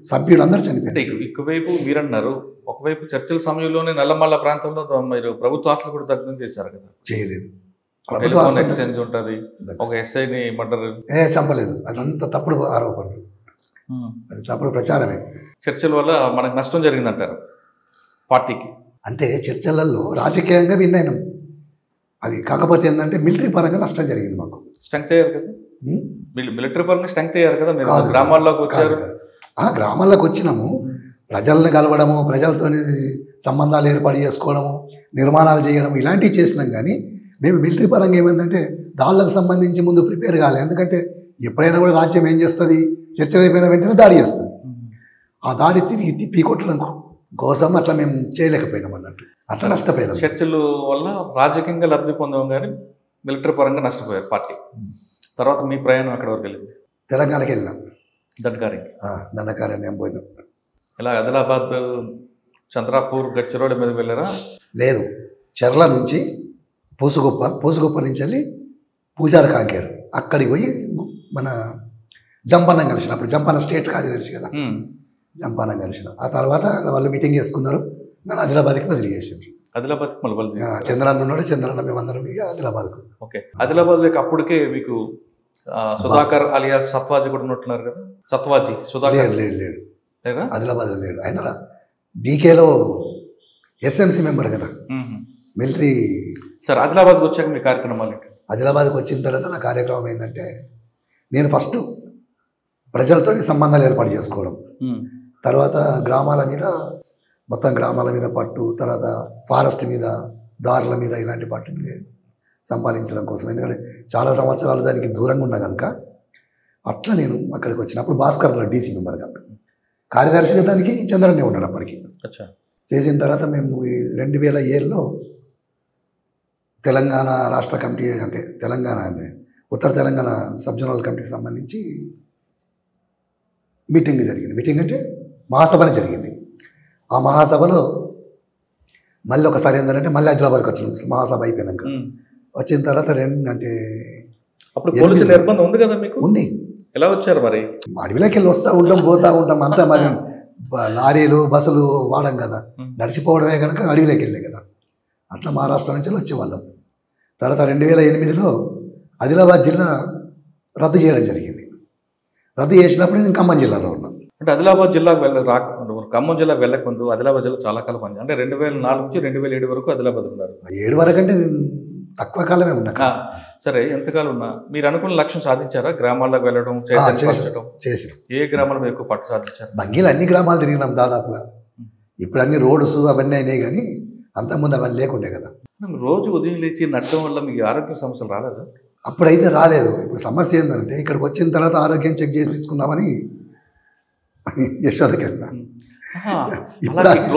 సభ్యులు అందరూ చనిపోయారు. అంటే ఒకవైపు మీరన్నారు, ఒకవైపు చర్చల సమయంలోనే నల్లమల్ల ప్రాంతంలో మీరు ప్రభుత్వ ఆస్తులు కూడా దగ్ధం చేశారు కదా. చేయలేదు. ఎక్స్చేంజ్ ఉంటుంది, ఒక ఎస్ఐని మర్డర్ చంపలేదు. అదంతా తప్పుడు ఆరోపణలు, అది తప్పుడు ప్రచారమే. చర్చల వల్ల మనకు నష్టం జరిగిందంటారు పార్టీకి. అంటే చర్చలలో రాజకీయంగా విన్ అయినాం, అది కాకపోతే ఏంటంటే మిలిటరీ పరంగా నష్టం జరిగింది మాకు. స్ట్రెంగ్త్ అయ్యారు కదా, మిలిటరీ పరంగా స్ట్రెంగ్త్ అయ్యారు కదా మీరు. గ్రామాల్లోకి వచ్చారు. గ్రామాల్లోకి వచ్చినాము, ప్రజల్ని కలవడము, ప్రజలతో సంబంధాలు ఏర్పాటు చేసుకోవడము, నిర్మాణాలు చేయడం ఇలాంటివి చేసినాం. కానీ మేము మిలిటరీ పరంగా ఏమైందంటే దాళ్ళకు సంబంధించి ముందు ప్రిపేర్ కాలేదు. ఎందుకంటే ఎప్పుడైనా కూడా రాజ్యం ఏం చేస్తుంది, చర్చలు అయిపోయిన వెంటనే దాడి చేస్తుంది. ఆ దాడి తిరిగి తిప్పి కొట్టడం కోసం అట్లా మేము చేయలేకపోయినాం అన్నట్టు, అట్లా నష్టపోయినాం. చర్చల వల్ల రాజకీయంగా లబ్ధి పొందాం కానీ మిలిటరీ పరంగా నష్టపోయారు పార్టీ. తర్వాత మీ ప్రయాణం అక్కడి వరకు వెళ్ళింది? తెలంగాణకి వెళ్ళినాం, దండకారణ్యం పోయినాం. ఇలా ఆదిలాబాద్, చంద్రాపూర్, గచ్చిరోడ్ మీద వెళ్ళారా? లేదు, చెర్ల నుంచి పూసుగొప్ప నుంచి వెళ్ళి పూజారి కాంకేరు అక్కడికి పోయి మన జంపన్నం కలిసిన. అప్పుడు జంపన్న స్టేట్ కార్యదర్శి కదా, జంపన్నం కలిసిన. ఆ తర్వాత వాళ్ళు మీటింగ్ చేసుకున్నారు, నన్ను ఆదిలాబాద్కి బదిలీ చేసింది. ఆదిలాబాద్కి మళ్ళీ చంద్రన్న ఉన్నాడు, చంద్రన్న మేమందరం ఇక ఆదిలాబాద్కు. ఓకే, ఆదిలాబాద్లోకి అప్పటికే మీకు సుధాకర్ అలియా సత్వాజీ కూడా ఉన్నట్టున్నారు కదా. సత్వాజీ సుధాకర్ లేడు లేదా ఆదిలాబాద్లో లేడు. ఆయన డీకేలో ఎస్ఎంసీ మెంబర్ కదా, మిలిటరీ. సార్, ఆదిలాబాద్కి వచ్చాక మీ కార్యక్రమాలు? ఆదిలాబాద్కి వచ్చిన తర్వాత నా కార్యక్రమం ఏంటంటే నేను ఫస్ట్ ప్రజలతో సంబంధాలు ఏర్పాటు చేసుకోవడం, తర్వాత గ్రామాల మీద, మొత్తం గ్రామాల మీద పట్టు, తర్వాత ఫారెస్ట్ మీద, దారుల మీద ఇలాంటి పట్టు సంపాదించడం కోసం. ఎందుకంటే చాలా సంవత్సరాలు దానికి దూరంగా ఉన్నా కనుక అట్లా నేను అక్కడికి వచ్చినప్పుడు భాస్కర్లో డీసీ మెంబర్గా, కార్యదర్శిగా దానికి చంద్రన్నే ఉన్నాడు అప్పటికి. చేసిన తర్వాత మేము 2007లో తెలంగాణ రాష్ట్ర కమిటీ, అంటే తెలంగాణ అంటే ఉత్తర తెలంగాణ సబ్ జోనల్ కమిటీకి సంబంధించి మీటింగ్ జరిగింది. మీటింగ్ అంటే మహాసభనే జరిగింది. ఆ మహాసభలో మళ్ళీ ఒకసారి ఏంటంటే మళ్ళీ ఆదిలాబాద్కి వచ్చినాం. మహాసభ అయిపోయినాక వచ్చిన తర్వాత అంటే అప్పుడు పోలీసుల నిర్బంధం ఉంది కదా మీకు? ఉంది. ఎలా వచ్చారు మరి? అడవిలోకి వెళ్ళి పోతా ఉంటాం అంతా. మరి లారీలు బస్సులు వాడం కదా, నడిచిపోవడమే కనుక అడవిలోకి వెళ్ళే కదా. అట్లా మహారాష్ట్ర నుంచి వచ్చేవాళ్ళం. తర్వాత 2008లో ఆదిలాబాద్ జిల్లా రద్దు చేయడం జరిగింది. రద్దు చేసినప్పుడు నేను ఖమ్మం జిల్లాలో ఉన్నాను. అంటే ఆదిలాబాద్ జిల్లాకు ఖమ్మం జిల్లాకు వెళ్ళకముందు ఆదిలాబాద్ జిల్లా చాలా కాలం పని, అంటే 2004 నుంచి 2007 వరకు ఆదిలాబాద్ ఉన్నారు. 7 వరకు అంటే నేను తక్కువ కాలమే ఉన్నా. సరే, ఎంతకాలం ఉన్నా మీరు అనుకున్న లక్ష్యం సాధించారా? గ్రామాల్లోకి వెళ్ళడం, చేసాం. ఏ గ్రామాల్లో ఎక్కువ పట్టు సాధించారు? బంగీలు అన్ని గ్రామాలు తిరిగినాం దాదాపుగా. ఇప్పుడు అన్ని రోడ్స్ అవన్నీ అయినాయి, కానీ అంతకుముందు అవన్నీ లేకుండే కదా. రోజు ఉదయం లేచి నడడం వల్ల మీకు ఆరోగ్య సమస్యలు రాలేదా? అప్పుడైతే రాలేదు. ఇప్పుడు సమస్య ఏంటంటే ఇక్కడికి వచ్చిన తర్వాత ఆరోగ్యం చెక్ చేయించుకుందామని యశోదకి వెళ్ళినా.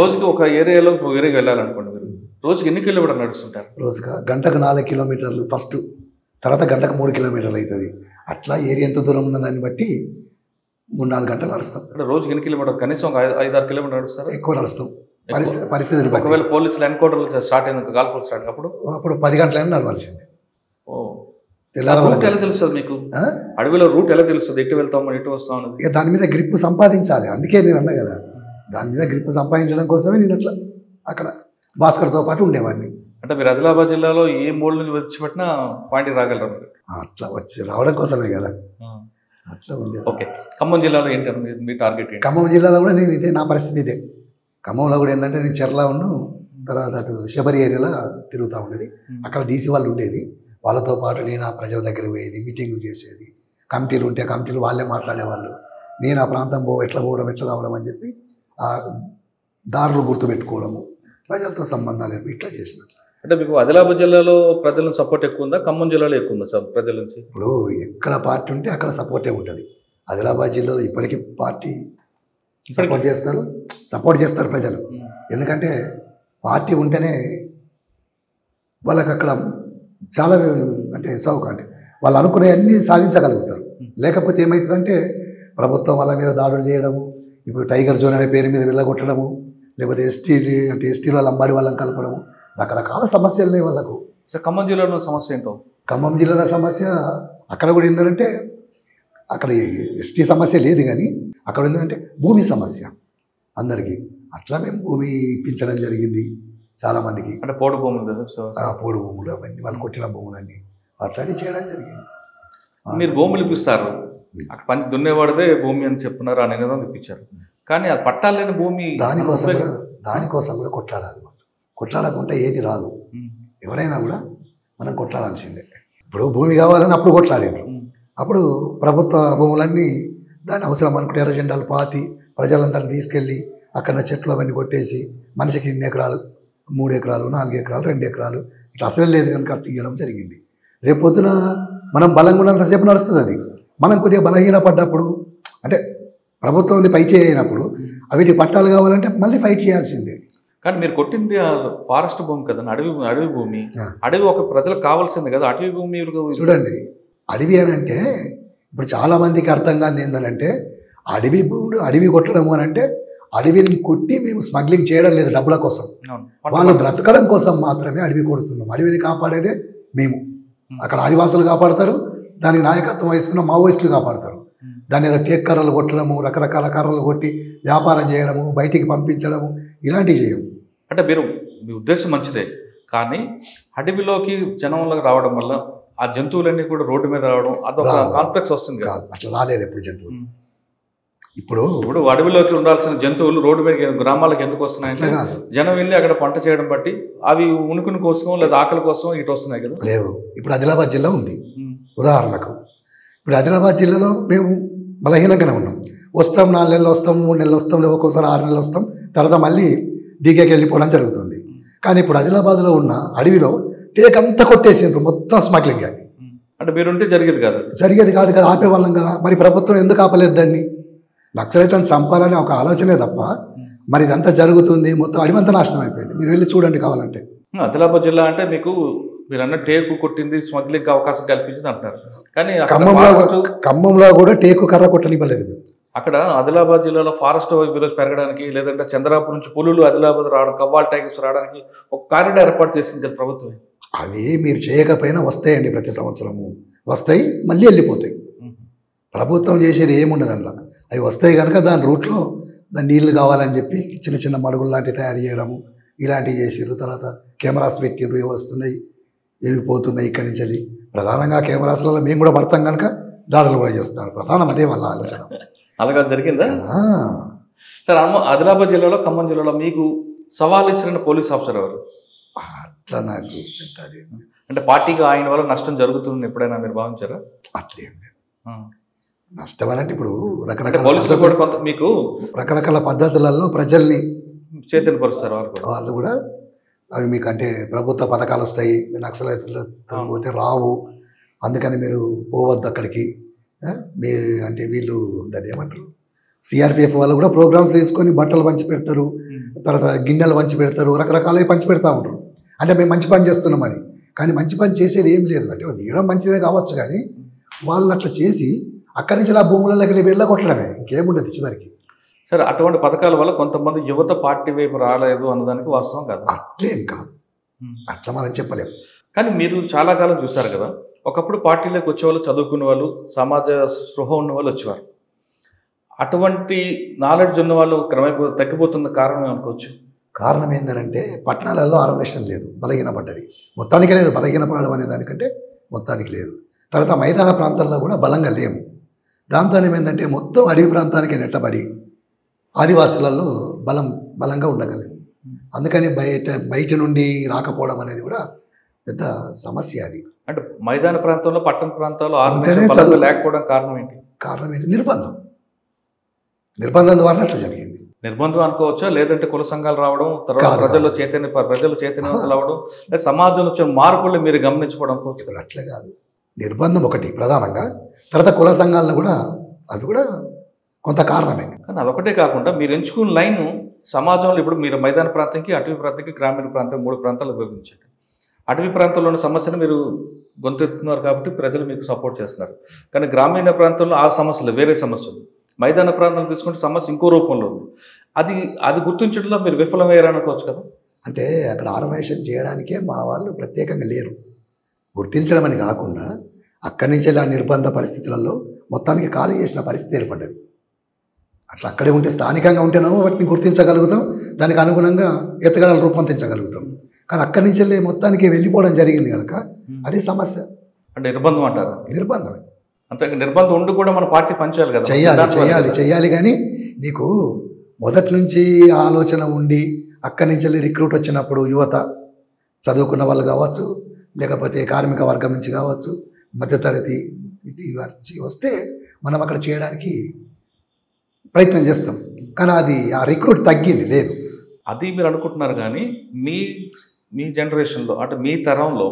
రోజుకి ఒక ఏరియాలో వెళ్ళాలనుకోండి, మీరు రోజుకి ఎన్ని కిలోమీటర్లు నడుస్తుంటారు? రోజుగా గంటకు 4 కిలోమీటర్లు ఫస్ట్, తర్వాత గంటకు 3 కిలోమీటర్లు అవుతుంది. అట్లా ఏరియా ఎంత దూరం ఉన్న దాన్ని బట్టి 3-4 గంటలు నడుస్తాం. అంటే రోజుకి ఎన్ని కిలోమీటర్లు? కనీసం 5-6 కిలోమీటర్లు నడుస్తారు. ఎక్కువ నడుస్తాం పరిస్థితులు. ఒకవేళ పోలీసులు ఎన్కౌంటర్లు స్టార్ట్ అయినాక, కాల్పులు స్టార్ట్ అప్పుడు 10 గంటలైనా నడవాల్సిందే. రూట్ ఎలా తెలుస్తుంది మీకు? అడవిలో రూట్ ఎలా తెలుస్తుంది? ఎటు వెళ్తాం, ఎటు వస్తాం అనేది? ఇక దాని మీద గ్రిప్ సంపాదించాలి. అందుకే నేను అన్నా కదా, దాని మీద గ్రిప్ సంపాదించడం కోసమే నేను అట్లా అక్కడ భాస్కర్తో పాటు ఉండేవాడిని. అంటే మీరు ఆదిలాబాద్ జిల్లాలో ఏ మూడు నుంచి వచ్చిపెట్టినా పాయింట్కి రాగలరు? అట్లా రావడం కోసమే కదా అట్లా ఉండేది. ఓకే, ఖమ్మం జిల్లాలో ఏంటి మీ టార్గెట్? ఖమ్మం జిల్లాలో కూడా నేను ఇదే, నా పరిస్థితి ఇదే. ఖమ్మంలో కూడా ఏంటంటే నేను చెర్ల తర్వాత అటు శబరి ఏరియాలో తిరుగుతూ ఉండేది. అక్కడ డీసీ వాళ్ళు ఉండేది, వాళ్ళతో పాటు నేను ఆ ప్రజల దగ్గర పోయేది, మీటింగ్లు చేసేది. కమిటీలు ఉంటే కమిటీలు వాళ్ళే మాట్లాడేవాళ్ళు. నేను ఆ ప్రాంతం ఎట్లా పోవడం, ఎట్లా రావడం అని చెప్పి ఆ దారులు గుర్తుపెట్టుకోవడము, ప్రజలతో సంబంధాలు ఇట్లా చేసిన. అంటే మీకు ఆదిలాబాద్ జిల్లాలో ప్రజల సపోర్ట్ ఎక్కువ ఉందా, ఖమ్మం జిల్లాలో ఎక్కువ ఉందా సార్ ప్రజల నుంచి? ఇప్పుడు ఎక్కడ పార్టీ ఉంటే అక్కడ సపోర్టే ఉంటుంది. ఆదిలాబాద్ జిల్లాలో ఇప్పటికీ పార్టీ సపోర్ట్ చేస్తారు ప్రజలు. ఎందుకంటే పార్టీ ఉంటేనే వాళ్ళకి అక్కడ చాలా అంటే సౌక, అంటే వాళ్ళు అనుకునేవన్నీ సాధించగలుగుతారు. లేకపోతే ఏమవుతుందంటే ప్రభుత్వం వాళ్ళ మీద దాడులు చేయడము, ఇప్పుడు టైగర్ జోన్ అనే పేరు మీద వెళ్ళగొట్టడము, లేకపోతే ఎస్టీలో లంబాడి వాళ్ళని కలపడము, రకరకాల సమస్యలు వాళ్ళకు. సార్ ఖమ్మం జిల్లాలో సమస్య ఏంటో? ఖమ్మం జిల్లాల సమస్య అక్కడ కూడా ఏంటంటే అక్కడ ఎస్టీ సమస్య లేదు, కానీ అక్కడ ఏంటంటే భూమి సమస్య అందరికీ. అట్లా మేము భూమి ఇప్పించడం జరిగింది చాలామందికి. అంటే పోడు భూములు, పోడు భూములు అవన్నీ వాళ్ళు కొట్టిన భూములన్నీ అట్లాంటివి చేయడం జరిగింది. మీరు భూములు ఇప్పిస్తారు, అక్కడ పని దున్నేవాడిదే భూమి అని చెప్తున్నారు, ఆ నినాదం ఇప్పించారు. కానీ అది పట్టాలు లేని భూమి, దానికోసం కూడా కొట్లాడాలి. కొట్లాడకుంటే ఏది రాదు. ఎవరైనా కూడా మనం కొట్లాడాల్సిందే. ఇప్పుడు భూమి కావాలని అప్పుడు కొట్లాడారు. అప్పుడు ప్రభుత్వ భూములన్నీ దాని అవసరం అనుకుంటే ఎర్ర జెండాలు పాతి ప్రజలందరినీ తీసుకెళ్ళి అక్కడ చెట్లు అవన్నీ కొట్టేసి మనిషికి 2 ఎకరాలు 3 ఎకరాలు 4 ఎకరాలు 2 ఎకరాలు ఇట్లా అసలు లేదు కనుక అట్లా ఇవ్వడం జరిగింది. రేపు పొద్దున మనం బలంగా ఉన్నంతసేపు నడుస్తుంది. అది మనం కొద్దిగా బలహీన పడ్డప్పుడు, అంటే ప్రభుత్వం పై చేయనప్పుడు వీటి పట్టాలు కావాలంటే మళ్ళీ ఫైట్ చేయాల్సిందే. కానీ మీరు కొట్టింది ఫారెస్ట్ భూమి కదా, అడవి భూమి. అడవి ఒక ప్రజలకు కావాల్సింది కదా, అటవీ భూమి. చూడండి, అడవి అని అంటే ఇప్పుడు చాలామందికి అర్థం కాదు ఏంటంటే అడవి భూములు అడవి కొట్టడం అని అంటే అడవిని కొట్టి మేము స్మగ్లింగ్ చేయడం లేదు డబ్బుల కోసం, వాళ్ళు బ్రతకడం కోసం మాత్రమే అడవి కొడుతున్నాం. అడవిని కాపాడేదే మేము. అక్కడ ఆదివాసులు కాపాడతారు, దానికి నాయకత్వం వహిస్తున్న మావోయిస్టులు కాపాడతారు. దాని ఏదో టేక్ కర్రలు కొట్టడము, రకరకాల కర్రలు కొట్టి వ్యాపారం చేయడము, బయటికి పంపించడము, ఇలాంటివి చేయము. అంటే మీ ఉద్దేశం మంచిదే, కానీ అడవిలోకి జనంలోకి రావడం వల్ల ఆ జంతువులన్నీ కూడా రోడ్డు మీద రావడం అదొక కాంప్లెక్స్ వస్తుంది కదా. అట్లా రాలేదు ఎప్పుడు జంతువులు. ఇప్పుడు అడవిలోకి ఉండాల్సిన జంతువులు రోడ్డు మీద గ్రామాలకు ఎందుకు వస్తున్నాయంటే జనం వెళ్ళి అక్కడ పంట చేయడం బట్టి అవి ఉనికిని కోసం లేదా ఆకలి కోసం ఇటు వస్తున్నాయి కదా. లేవు. ఇప్పుడు ఆదిలాబాద్ జిల్లా ఉంది ఉదాహరణకు. ఇప్పుడు ఆదిలాబాద్ జిల్లాలో మేము బలహీనంగానే ఉన్నాం. వస్తాం 4 నెలలు వస్తాం, 3 నెలలు వస్తాం, లేదా ఒక్కోసారి 6 నెలలు వస్తాం, తర్వాత మళ్ళీ డీకేకి వెళ్ళిపోవడం జరుగుతుంది. కానీ ఇప్పుడు ఆదిలాబాద్లో ఉన్న అడవిలో టేక్ అంతా కొట్టేసిండ్రు, మొత్తం స్మగ్లింగ్. అంటే మీరుంటే జరిగేది కాదు. జరిగేది కాదు కదా, ఆపేవాళ్ళం కదా. మరి ప్రభుత్వం ఎందుకు ఆపలేదు దాన్ని? నక్సలైట్లను చంపాలని ఒక ఆలోచనే తప్ప మరి ఇదంతా జరుగుతుంది. మొత్తం అడివంతా నాశనం అయిపోయింది. మీరు వెళ్ళి చూడండి కావాలంటే. ఆదిలాబాద్ జిల్లా అంటే మీకు మీరు అన్న టేకు కొట్టింది, స్మగ్లింగ్ అవకాశం కల్పించింది అంటారు. కానీ ఖమ్మంలో కూడా టేకు కర్ర కొట్టనివ్వలేదు. అక్కడ ఆదిలాబాద్ జిల్లాలో ఫారెస్ట్ విలేజ్ పెరగడానికి, లేదంటే చంద్రాపూర్ నుంచి పులులు ఆదిలాబాద్ రావడం, కవ్వాల్ టైగర్స్ రావడానికి ఒక కారిడార్ ఏర్పాటు చేసింది ప్రభుత్వం. అవి మీరు చేయకపోయినా వస్తాయండి, ప్రతి సంవత్సరము వస్తాయి, మళ్ళీ వెళ్ళిపోతాయి. ప్రభుత్వం చేసేది ఏముండదు అందులో. అవి వస్తాయి కనుక దాని రూట్లో దాని నీళ్లు కావాలని చెప్పి చిన్న చిన్న మడుగులు లాంటివి తయారు చేయడము, ఇలాంటివి చేసారు. తర్వాత కెమెరాస్ పెట్టిర్రు, ఇవి వస్తున్నాయి వెళ్ళిపోతున్నాయి ఇక్కడి నుంచి వెళ్ళి. ప్రధానంగా కెమెరాస్లలో మేము కూడా పడతాం కనుక దాడులు కూడా చేస్తాను. ప్రధానం అదే వాళ్ళ ఆలోచన. అలాగా జరిగిందా సార్? ఆదిలాబాద్ జిల్లాలో, ఖమ్మం జిల్లాలో మీకు సవాల్ ఇచ్చిన పోలీస్ ఆఫీసర్ ఎవరు? అట్లా నాకు అంటే పార్టీకి ఆయన వల్ల నష్టం జరుగుతుంది ఎప్పుడైనా మీరు భావించారా? అట్లేం నష్టం అంటే ఇప్పుడు రకరకాల పద్ధతులలో ప్రజల్ని చైతన్యపరుస్తారు. వాళ్ళు కూడా అవి మీకు అంటే ప్రభుత్వ పథకాలు వస్తాయి, నక్సలైట్లు పోతే రావు, అందుకని మీరు పోవద్దు అక్కడికి. మీ అంటే వీళ్ళు దాన్ని ఏమంటారు, సిఆర్పిఎఫ్ వాళ్ళు కూడా ప్రోగ్రామ్స్ తీసుకొని బట్టలు పంచి పెడతారు, తర్వాత గిన్నెలు పంచి పెడతారు, రకరకాలవి పంచి పెడతా ఉంటారు. అంటే మేము మంచి పని చేస్తున్నామని. కానీ మంచి పని చేసేది ఏం లేదు. అంటే వీయడం మంచిదే కావచ్చు, కానీ వాళ్ళు అట్లా చేసి అక్కడి నుంచి ఆ భూములకి వెళ్ళగొట్టడమే, ఇంకేముండదు చివరికి. సరే, అటువంటి పథకాల వల్ల కొంతమంది యువత పార్టీ వైపు రాలేదు అన్నదానికి వాస్తవం కాదు. అట్లేం కాదు, అట్లా మనం చెప్పలేము. కానీ మీరు చాలా కాలం చూశారు కదా, ఒకప్పుడు పార్టీలోకి వచ్చేవాళ్ళు చదువుకునే వాళ్ళు, సమాజ స్పృహ ఉన్న వాళ్ళు వచ్చేవారు. అటువంటి నాలెడ్జ్ ఉన్న వాళ్ళు క్రమేపీ తగ్గిపోతున్న కారణం అనుకోవచ్చు. కారణం ఏంటంటే పట్టణాలలో ఆర్గనైజేషన్ లేదు, బలహీనపడ్డది. మొత్తానికి లేదు, బలహీనపడడం అనే దానికంటే మొత్తానికి లేదు. తర్వాత మైదాన ప్రాంతాల్లో కూడా బలంగా లేము. దాంతో ఏమైందంటే మొత్తం అడవి ప్రాంతానికి నెట్టబడి ఆదివాసులలో బలంగా ఉండగలేదు. అందుకని బయట నుండి రాకపోవడం అనేది కూడా పెద్ద సమస్య. అది అంటే మైదాన ప్రాంతంలో, పట్టణ ప్రాంతాల్లో ఆర్గనైజేషన్ లేకపోవడం కారణం ఏంటి? నిర్బంధం ద్వారా అట్లా జరిగింది. నిర్బంధం అనుకోవచ్చా, లేదంటే కుల సంఘాలు రావడం, తర్వాత ప్రజలు చైతన్యవంతులు రావడం, లేదా సమాజంలో వచ్చిన మార్పులు మీరు గమనించుకోవడం అనుకోవచ్చు? అట్లా కాదు, నిర్బంధం ఒకటి ప్రధానంగా, తర్వాత కుల సంఘాలను కూడా అవి కూడా కొంత కారణమే. కానీ అదొకటే కాకుండా మీరు ఎంచుకున్న లైన్ సమాజంలో ఇప్పుడు మీరు మైదాన ప్రాంతానికి, అటవీ ప్రాంతానికి, గ్రామీణ ప్రాంతం 3 ప్రాంతాలు విభజించండి. అటవీ ప్రాంతంలోని సమస్యను మీరు గొంతెత్తుతున్నారు కాబట్టి ప్రజలు మీకు సపోర్ట్ చేస్తున్నారు. కానీ గ్రామీణ ప్రాంతంలో ఆ సమస్యలు వేరే సమస్యలు, మైదాన ప్రాంతం తీసుకుంటే సమస్య ఇంకో రూపంలో ఉంది. అది అది గుర్తించడంలో మీరు విఫలమయ్యారనుకోవచ్చు కదా. అంటే అక్కడ ఆర్గనైజేషన్ చేయడానికే మా వాళ్ళు ప్రత్యేకంగా లేరు. గుర్తించడం అని కాకుండా అక్కడి నుంచి ఆ నిర్బంధ పరిస్థితులలో మొత్తానికి ఖాళీ చేసిన పరిస్థితి ఏర్పడ్డది. అట్లా అక్కడే ఉంటే స్థానికంగా ఉంటేనేమో వాటిని గుర్తించగలుగుతాం, దానికి అనుగుణంగా ఎత్తుగడలు రూపొందించగలుగుతాం. కానీ అక్కడి నుంచి వెళ్ళి మొత్తానికి వెళ్ళిపోవడం జరిగింది కనుక అది సమస్య. అంటే నిర్బంధం అంటారు. నిర్బంధమే. అంతే, నిర్బంధం ఉండి కూడా మన పార్టీ పనిచేయాలి కదా. చెయ్యాలి కానీ నీకు మొదటి నుంచి ఆలోచన ఉండి అక్కడి నుంచి వెళ్ళి రిక్రూట్ వచ్చినప్పుడు యువత చదువుకున్న వాళ్ళు కావచ్చు, లేకపోతే కార్మిక వర్గం నుంచి కావచ్చు, మధ్యతరగతి నుంచి వస్తే మనం అక్కడ చేయడానికి ప్రయత్నం చేస్తాం. కానీ అది ఆ రిక్రూట్ తగ్గింది లేదు. అది మీరు అనుకుంటున్నారు. కానీ మీ మీ జనరేషన్లో అంటే మీ తరంలో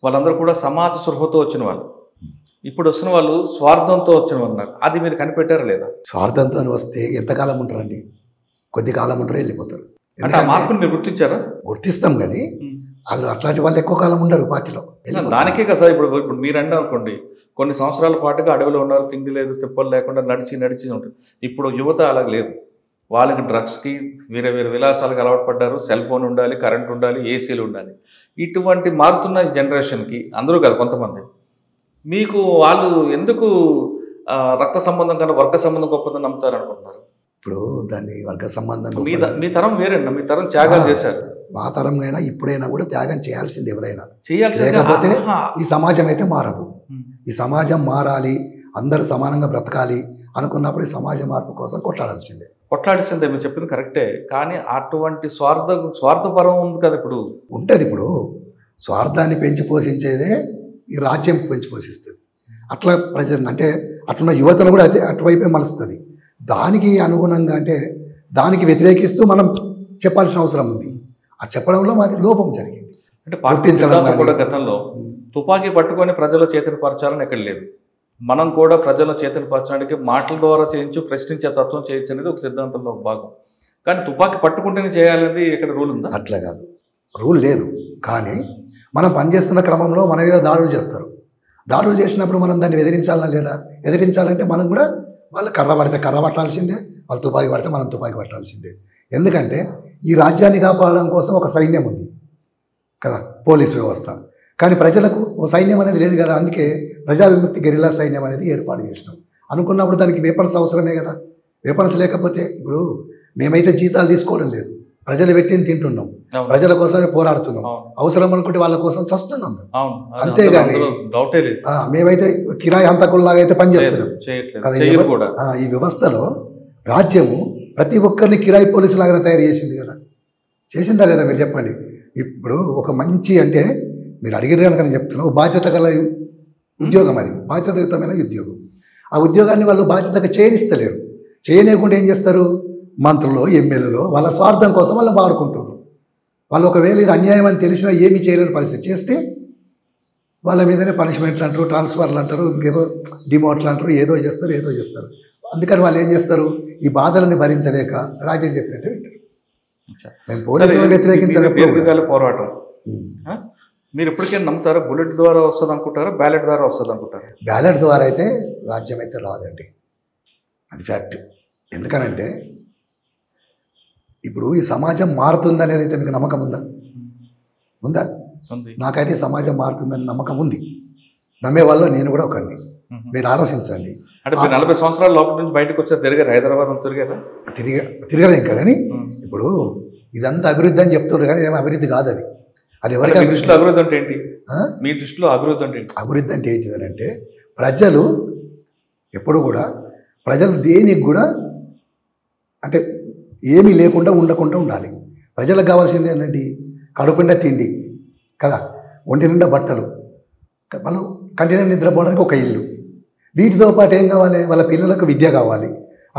వాళ్ళందరూ కూడా సమాజ స్పృహతో వచ్చిన వాళ్ళు, ఇప్పుడు వస్తున్న వాళ్ళు స్వార్థంతో వచ్చిన వాళ్ళు ఉన్నారు. అది మీరు కనిపెట్టారా లేదా? స్వార్థంతో వస్తే ఎంతకాలం ఉంటారండి? కొద్ది కాలం ఉంటారు, వెళ్ళిపోతారు. అంటే ఆ మార్పుని మీరు గుర్తించారా? గుర్తిస్తాం కానీ వాళ్ళు అట్లాంటి వాళ్ళు ఎక్కువ కాలం ఉండరు పార్టీలో. దానికే కదా ఇప్పుడు మీరు అంటే అనుకోండి, కొన్ని సంవత్సరాల పాటుగా అడవిలో ఉన్నారు, తిండి లేదు, తిప్పలు లేకుండా నడిచి ఉంటుంది. ఇప్పుడు యువత అలా లేదు. వాళ్ళకి డ్రగ్స్కి వేరే వేరే విలాసాలకు అలవాటు పడ్డారు. సెల్ ఫోన్ ఉండాలి, కరెంట్ ఉండాలి, ఏసీలు ఉండాలి. ఇటువంటి మారుతున్న జనరేషన్కి అందరూ కదా కొంతమంది, మీకు వాళ్ళు ఎందుకు రక్త సంబంధం కన్నా వర్గ సంబంధం గొప్పదని నమ్ముతారు అనుకుంటున్నారు? ఇప్పుడు దాన్ని వర్గ సంబంధం మీ తరం వేరేనా? మీ తరం త్యాగాలు చేశారు. మా తరం అయినా ఇప్పుడైనా కూడా త్యాగం చేయాల్సింది ఎవరైనా చేయాల్సి, లేకపోతే ఈ సమాజం అయితే మారదు. ఈ సమాజం మారాలి, అందరూ సమానంగా బ్రతకాలి అనుకున్నప్పుడు ఈ సమాజ మార్పు కోసం కొట్లాడాల్సిందే. మీరు చెప్పింది కరెక్టే. కానీ అటువంటి స్వార్థపరం ఉంది కదా ఇప్పుడు. ఉంటుంది. ఇప్పుడు స్వార్థాన్ని పెంచి పోషించేదే ఈ రాజ్యం పెంచి పోషిస్తుంది. అట్లా ప్రజలు అంటే అట్లున్న యువతను కూడా అదే అటువైపే మలుస్తుంది. దానికి అనుగుణంగా అంటే దానికి వ్యతిరేకిస్తూ మనం చెప్పాల్సిన అవసరం ఉంది. ఆ చెప్పడంలో మాది లోపం జరిగింది. అంటే పార్టీ కూడా గతంలో తుపాకీ పట్టుకొని ప్రజల చైతన్యపరచాలని ఎక్కడ లేదు. మనం కూడా ప్రజల చైతన్యపరచడానికి మాటల ద్వారా చేయించు, ప్రశ్నించే తత్వం చేయొచ్చు అనేది ఒక సిద్ధాంతంలో ఒక భాగం. కానీ తుపాకీ పట్టుకుంటేనే చేయాలనేది ఇక్కడ రూల్ ఉందా? అట్లా కాదు, రూల్ లేదు. కానీ మనం పనిచేస్తున్న క్రమంలో మన మీద దాడులు చేస్తారు. దాడులు చేసినప్పుడు మనం దాన్ని ఎదిరించాలన్నా లేదా? ఎదిరించాలంటే మనం కూడా వాళ్ళు కర్ర పడితే కర్ర పట్టాల్సిందే, వాళ్ళు తుపాకీ పడితే మనం తుపాకీ పట్టాల్సిందే. ఎందుకంటే ఈ రాజ్యాన్ని కాపాడడం కోసం ఒక సైన్యం ఉంది కదా, పోలీస్ వ్యవస్థ. కానీ ప్రజలకు ఓ సైన్యం అనేది లేదు కదా. అందుకే ప్రజా విముక్తి గెరిల్లా సైన్యం అనేది ఏర్పాటు చేసినాం. అనుకున్నప్పుడు దానికి వెపన్స్ అవసరమే కదా. వెపన్స్ లేకపోతే ఇప్పుడు మేమైతే జీతాలు తీసుకోవడం లేదు, ప్రజలు పెట్టింది తింటున్నాం, ప్రజల కోసమే పోరాడుతున్నాం. అవసరం అనుకుంటే వాళ్ళ కోసం చస్తున్నాం. అంతేగాని మేమైతే కిరాయి హంతకుల్లాగా అయితే పనిచేస్తున్నాం కదా. ఈ వ్యవస్థలో రాజ్యము ప్రతి ఒక్కరిని కిరాయి పోలీసు లాగా తయారు చేసింది కదా. చేసిందా లేదా మీరు చెప్పండి. ఇప్పుడు ఒక మంచి అంటే మీరు అడిగిన కనుక నేను చెప్తున్నాను, బాధ్యత గల ఉద్యోగం, అది బాధ్యతాయుతమైన ఉద్యోగం. ఆ ఉద్యోగాన్ని వాళ్ళు బాధ్యతగా చేయనిస్తలేరు. చేయలేకుండా ఏం చేస్తారు? మంత్రులు, ఎమ్మెల్యేలు వాళ్ళ స్వార్థం కోసం వాళ్ళు వాడుకుంటారు. వాళ్ళు ఒకవేళ ఇది అన్యాయం అని తెలిసినా ఏమీ చేయలేని పరిస్థితి చేస్తే వాళ్ళ మీదనే పనిష్మెంట్లు అంటారు, ట్రాన్స్ఫర్లు అంటారు, ఇంకేదో డిమోట్లు అంటారు, ఏదో చేస్తారు. అందుకని వాళ్ళు ఏం చేస్తారు? ఈ బాధలను భరించలేక రాజ్యం చెప్పినట్టు వింటారు. మేము పోలీసులను వ్యతిరేకించాలి పోరాటం. మీరు ఎప్పటికైనా నమ్ముతారా? బుల్లెట్ ద్వారా వస్తుంది అనుకుంటారా, బ్యాలెట్ ద్వారా వస్తుంది అనుకుంటారా? బ్యాలెట్ ద్వారా అయితే రాజ్యం అయితే రాదండి, అది ఫ్యాక్ట్. ఎందుకనంటే ఇప్పుడు ఈ సమాజం మారుతుంది అనేది అయితే మీకు నమ్మకం ఉందా? నాకైతే సమాజం మారుతుందని నమ్మకం ఉంది. నమ్మే వాళ్ళు నేను కూడా ఒకడిని. మీరు ఆలోచించండి. అంటే 40 సంవత్సరాల లోపల నుంచి బయటకు వచ్చారు, తిరిగారు, హైదరాబాద్ తిరిగారా? తిరగలేం కదని. ఇప్పుడు ఇదంతా అభివృద్ధి అని చెప్తున్నారు కానీ ఏమో అభివృద్ధి కాదు. అది ఎవరికి దృష్టిలో అభివృద్ధి అంటే ఏంటి? మీ దృష్టిలో అభివృద్ధి అంటే ఏంటి? అభివృద్ధి అంటే ఏంటి అంటే ప్రజలు ఎప్పుడు కూడా ప్రజలు దేనికి కూడా అంటే ఏమీ లేకుండా ఉండకుండా ఉండాలి. ప్రజలకు కావాల్సింది ఏంటంటే కడుపు నిండా తిండి కదా, ఒంటి నిండా బట్టలు, వాళ్ళు కంటి నిండా నిద్రపోవడానికి ఒక ఇల్లు. వీటితో పాటు ఏం కావాలి? వాళ్ళ పిల్లలకు విద్య కావాలి,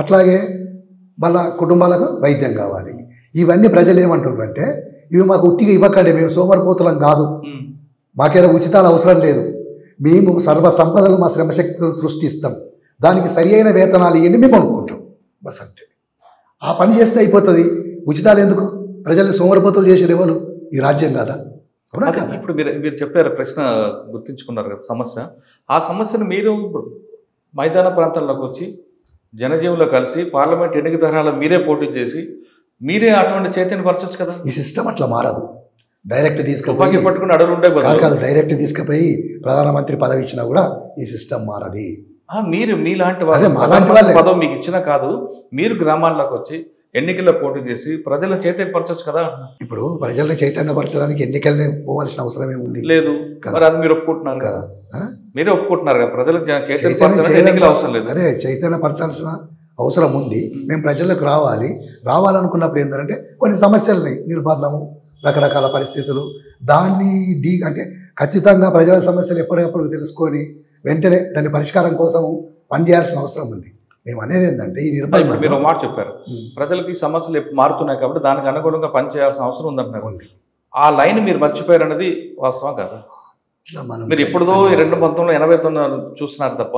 అట్లాగే వాళ్ళ కుటుంబాలకు వైద్యం కావాలి. ఇవన్నీ ప్రజలు ఏమంటున్నారు అంటే ఇవి మాకు ఉట్టిగా ఇవ్వకండి, మేము సోమరిపోతులం కాదు, మాకేదో ఉచితాలు అవసరం లేదు, మేము సర్వ సంపదలు మా శ్రమశక్తులను సృష్టిస్తాం, దానికి సరి అయిన వేతనాలు ఇవ్వండి, మేము అనుకుంటాం. బస్ అంతే. ఆ పని చేస్తే అయిపోతుంది. ఉచితాలు ఎందుకు? ప్రజల్ని సోమరిపోతులు చేసేది ఎవరు? ఈ రాజ్యం కాదా? ఇప్పుడు మీరు చెప్పారు, ప్రశ్న గుర్తించుకున్నారు కదా సమస్య. ఆ సమస్యను మీరు ఇప్పుడు మైదాన ప్రాంతాల్లోకి వచ్చి జనజీవులో కలిసి పార్లమెంట్ ఎన్నిక తరహాలో మీరే పోటీ చేసి మీరే అటువంటి చైతన్యపరచొచ్చు కదా. ఈ సిస్టమ్ అట్లా మారదు. డైరెక్ట్ తుపాకీ తీసుకుపోయి పట్టుకుని అడుగు ఉండే కాదు డైరెక్ట్ తీసుకుపోయి ప్రధానమంత్రి పదవి ఇచ్చినా కూడా ఈ సిస్టమ్ మారది. మీరు మీలాంటి అదే మాలాంటి వాళ్ళే. పదవి మీకు ఇచ్చినా కాదు, మీరు గ్రామాల్లోకి వచ్చి ఎన్నికల్లో పోటీ చేసి ప్రజలను చైతన్యపరచొచ్చు కదా. ఇప్పుడు ప్రజల్ని చైతన్యపరచడానికి ఎన్నికల్ని పోవాల్సిన అవసరం ఏముంది? లేదు. కదా. మరి అది మీరు ఒప్పుకుంటున్నారు కదా, ఆ? మీరే ఒప్పుకుంటున్నారు కదా, ప్రజలకు చైతన్యం చైతన్యపరచాలంటే ఎన్నికలు అవసరం లేదు. అదే చైతన్యపరచాల్సిన అవసరం ఉంది. మేము ప్రజలకు రావాలనుకున్నప్పుడు ఏంటంటే కొన్ని సమస్యలని నిర్బంధము, రకరకాల పరిస్థితులు, దాన్ని అంటే ఖచ్చితంగా ప్రజల సమస్యలు ఎప్పటికప్పుడు తెలుసుకొని వెంటనే దాని పరిష్కారం కోసం పనిచేయాల్సిన అవసరం ఉంది. మేము అనేది ఏంటంటే ఈ నిర్బంధం. మీరు మాట చెప్పారు, ప్రజలకి సమస్యలు మారుతున్నాయి కాబట్టి దానికి అనుగుణంగా పనిచేయాల్సిన అవసరం ఉందంటున్నారు. ఆ లైన్ మీరు మర్చిపోయారు అనేది వాస్తవం కదా. మీరు ఎప్పుడుదో 1989 చూస్తున్నారు తప్ప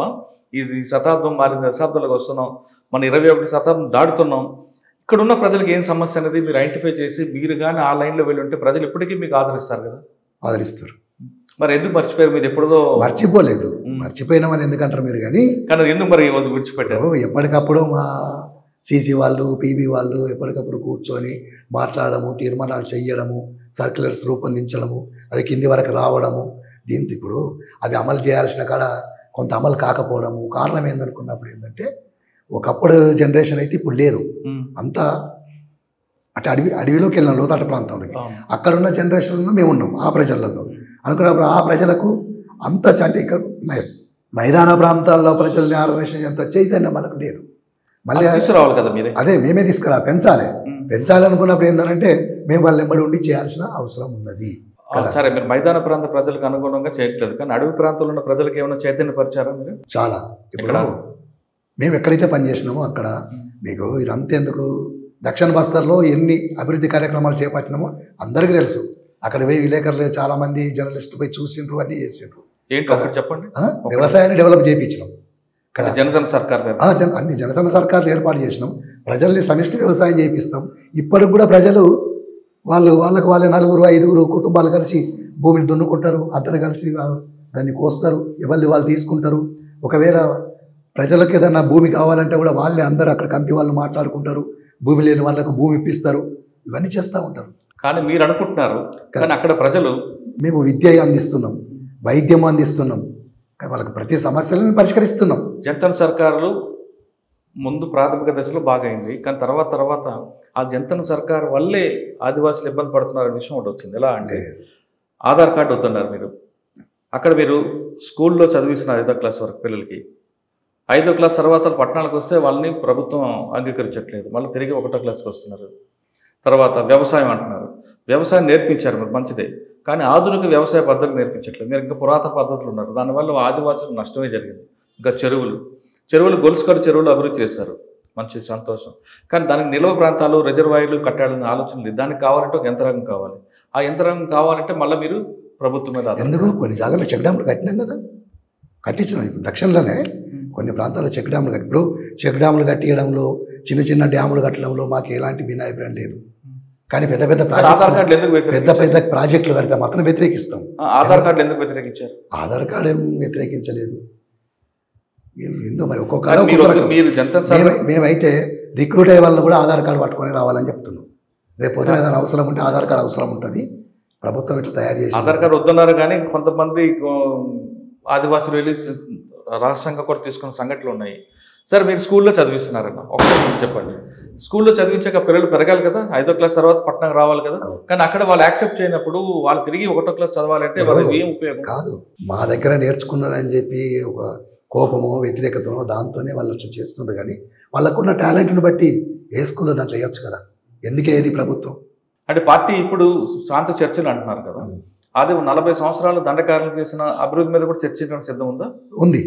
ఈ శతాబ్దం మారింది, దశాబ్దాలకు వస్తున్నాం, మన 21వ శతాబ్దం దాడుతున్నాం. ఇక్కడ ఉన్న ప్రజలకు ఏం సమస్య అనేది మీరు ఐడెంటిఫై చేసి మీరు కానీ ఆ లైన్లో వెళ్ళి ఉంటే ప్రజలు ఇప్పటికీ మీకు ఆదరిస్తారు కదా. ఆదరిస్తారు. మరి ఎందుకు మర్చిపోయారు? మీరు ఎప్పుడుదో మర్చిపోలేదు. మర్చిపోయినామని ఎందుకంటారు మీరు? కానీ ఎందుకు మరి విడిచిపెట్టారు? ఎప్పటికప్పుడు మా సీసీ వాళ్ళు, పీబీ వాళ్ళు ఎప్పటికప్పుడు కూర్చొని మాట్లాడము, తీర్మానాలు చేయడము, సర్క్యులర్స్ రూపొందించడము, అవి కింది వరకు రావడము. దీంతో ఇప్పుడు అవి అమలు చేయాల్సిన కాడ కొంత అమలు కాకపోవడము. కారణం ఏందనుకున్నప్పుడు ఏంటంటే ఒకప్పుడు జనరేషన్ అయితే ఇప్పుడు లేదు. అంతా అటు అడవిలోకి వెళ్ళిన లోతాట ప్రాంతంలోకి. అక్కడున్న జనరేషన్లో మేము ఉన్నాం ఆ ప్రజలలో అనుకున్నప్పుడు ఆ ప్రజలకు అంత అంటే ఇక్కడ మైదాన ప్రాంతాల్లో ప్రజల్ని ఆర్గనైజేషన్ అంత చైతన్యం మనకు లేదు. మళ్ళీ తీసుకురావాలి కదా మీరే. అదే మేమే పెంచాలి అనుకున్నప్పుడు ఏంటంటే మేము వాళ్ళ వెంబడి ఉండి చేయాల్సిన అవసరం ఉన్నది. సరే, మీరు మైదాన ప్రాంత ప్రజలకు అనుగుణంగా చేయట్లేదు, కానీ అడవి ప్రాంతంలో ఉన్న ప్రజలకు ఏమైనా చైతన్యపరిచారా మీరు? చాలా. ఇప్పుడు మేము ఎక్కడైతే పనిచేసినామో అక్కడ మీకు ఇదంతా ఎందుకు, దక్షిణ బస్తర్లో ఎన్ని అభివృద్ధి కార్యక్రమాలు చేపట్టినామో అందరికీ తెలుసు. అక్కడ పోయి విలేకరులు చాలామంది జర్నలిస్టులు పోయి చూసిండ్రు, అన్నీ చేసిండ్రు. ఏంటో చెప్పండి. వ్యవసాయాన్ని డెవలప్ చేయించినాం కదా, జనధన సర్కార్ అన్ని జనధన సర్కార్లు ఏర్పాటు చేసినాం. ప్రజల్ని సమిష్టి వ్యవసాయం చేయిస్తాం. ఇప్పటికి కూడా ప్రజలు వాళ్ళకు వాళ్ళే 4-5 కుటుంబాలు కలిసి భూమిని దున్నుకుంటారు, అందరు కలిసి దాన్ని కోస్తారు, ఎవరిని వాళ్ళు తీసుకుంటారు. ఒకవేళ ప్రజలకు ఏదన్నా భూమి కావాలంటే కూడా వాళ్ళే అందరూ అక్కడ కంటి వాళ్ళు మాట్లాడుకుంటారు, భూమి లేని వాళ్ళకు భూమి ఇప్పిస్తారు, ఇవన్నీ చేస్తూ ఉంటారు. కానీ మీరు అనుకుంటున్నారు, కానీ అక్కడ ప్రజలు మేము విద్య అందిస్తున్నాం, వైద్యం అందిస్తున్నాం, వాళ్ళకి ప్రతి సమస్యలను మేము పరిష్కరిస్తున్నాం. జనధన సర్కారులు ముందు ప్రాథమిక దశలో బాగా అయింది, కానీ తర్వాత ఆ జనధన సర్కారు వల్లే ఆదివాసులు ఇబ్బంది పడుతున్నారు విషయం ఒకటి వచ్చింది. ఎలా అంటే ఆధార్ కార్డు వద్దన్నారు మీరు. అక్కడ మీరు స్కూల్లో చదివిస్తున్నారు 5వ క్లాస్ వరకు పిల్లలకి. 5వ క్లాస్ తర్వాత పట్టణాలకు వస్తే వాళ్ళని ప్రభుత్వం అంగీకరించట్లేదు, మళ్ళీ తిరిగి 1వ క్లాస్కి వస్తున్నారు. తర్వాత వ్యవసాయం అంటున్నారు, వ్యవసాయం నేర్పించారు మీరు, మంచిదే, కానీ ఆధునిక వ్యవసాయ పద్ధతులు నేర్పించట్లేదు. మీరు ఇంకా పురాతన పద్ధతులు ఉన్నారు, దానివల్ల ఆదివాసులకు నష్టమే జరిగింది. ఇంకా చెరువులు గొలుసుకట్టు చెరువులు అభివృద్ధి చేశారు, మంచి సంతోషం, కానీ దానికి నిల్వ ప్రాంతాలు, రిజర్వాయర్లు కట్టాలని ఆలోచన లేదు. దానికి కావాలంటే ఒక యంత్రాంగం కావాలి. ఆ యంత్రాంగం కావాలంటే మళ్ళీ మీరు ప్రభుత్వం మీద ఎందుకు కొన్ని జాగాల్లో చెక్ డ్యాములు కట్టినాం కదా, కట్టించినాం. ఇప్పుడు దక్షిణలోనే కొన్ని ప్రాంతాల్లో చెక్ డ్యాములు ఇప్పుడు చెక్ డ్యాములు కట్టియడంలో, చిన్న డ్యాములు కట్టడంలో మాకు ఎలాంటి భిన్నాభిప్రాయం లేదు. కానీ పెద్ద ప్రాజెక్టులు కడితే మాత్రం వ్యతిరేకిస్తాం. ఆధార్ కార్డు ఎందుకు వ్యతిరేకించారు? ఆధార్ కార్డు ఏం వ్యతిరేకించలేదు. ఏందో మరి ఒక్కొక్క మేమైతే రిక్రూట్ అయ్యే వాళ్ళని కూడా ఆధార్ కార్డు పట్టుకొని రావాలని చెప్తున్నాం. రేపు పొద్దున ఏదైనా అవసరం ఉంటే ఆధార్ కార్డు అవసరం ఉంటుంది, ప్రభుత్వం ఇట్లా తయారు చేసి. ఆధార్ కార్డు వద్దన్నారు, కానీ కొంతమంది ఆదివాసులు వెళ్ళి రాష్ట్రంగా కూడా తీసుకున్న సంఘటనలు ఉన్నాయి. సరే, మీరు స్కూల్లో చదివిస్తున్నారన్న ఒకటి చెప్పండి. స్కూల్లో చదివించాక పిల్లలు పెరగాలి కదా, 5వ క్లాస్ తర్వాత పట్టణం రావాలి కదా, కానీ అక్కడ వాళ్ళు యాక్సెప్ట్ చేయనప్పుడు వాళ్ళు తిరిగి 1వ క్లాస్ చదవాలంటే వాళ్ళకి ఏం ఉపయోగం? కాదు, మా దగ్గర నేర్చుకున్నారని చెప్పి ఒక కోపమో వ్యతిరేకతనో దాంతోనే వాళ్ళు అట్లా చేస్తున్నారు. కానీ వాళ్ళకున్న టాలెంట్ని బట్టి ఏ స్కూల్లో దాంట్లో వేయచ్చు కదా, ఎందుకే ఇది ప్రభుత్వం అంటే పార్టీ ఇప్పుడు శాంతి చర్చలు అంటున్నారు కదా, అది 40 సంవత్సరాలు దండకారులు చేసిన అభివృద్ధి మీద కూడా చర్చించడానికి సిద్ధం ఉందా? ఉంది,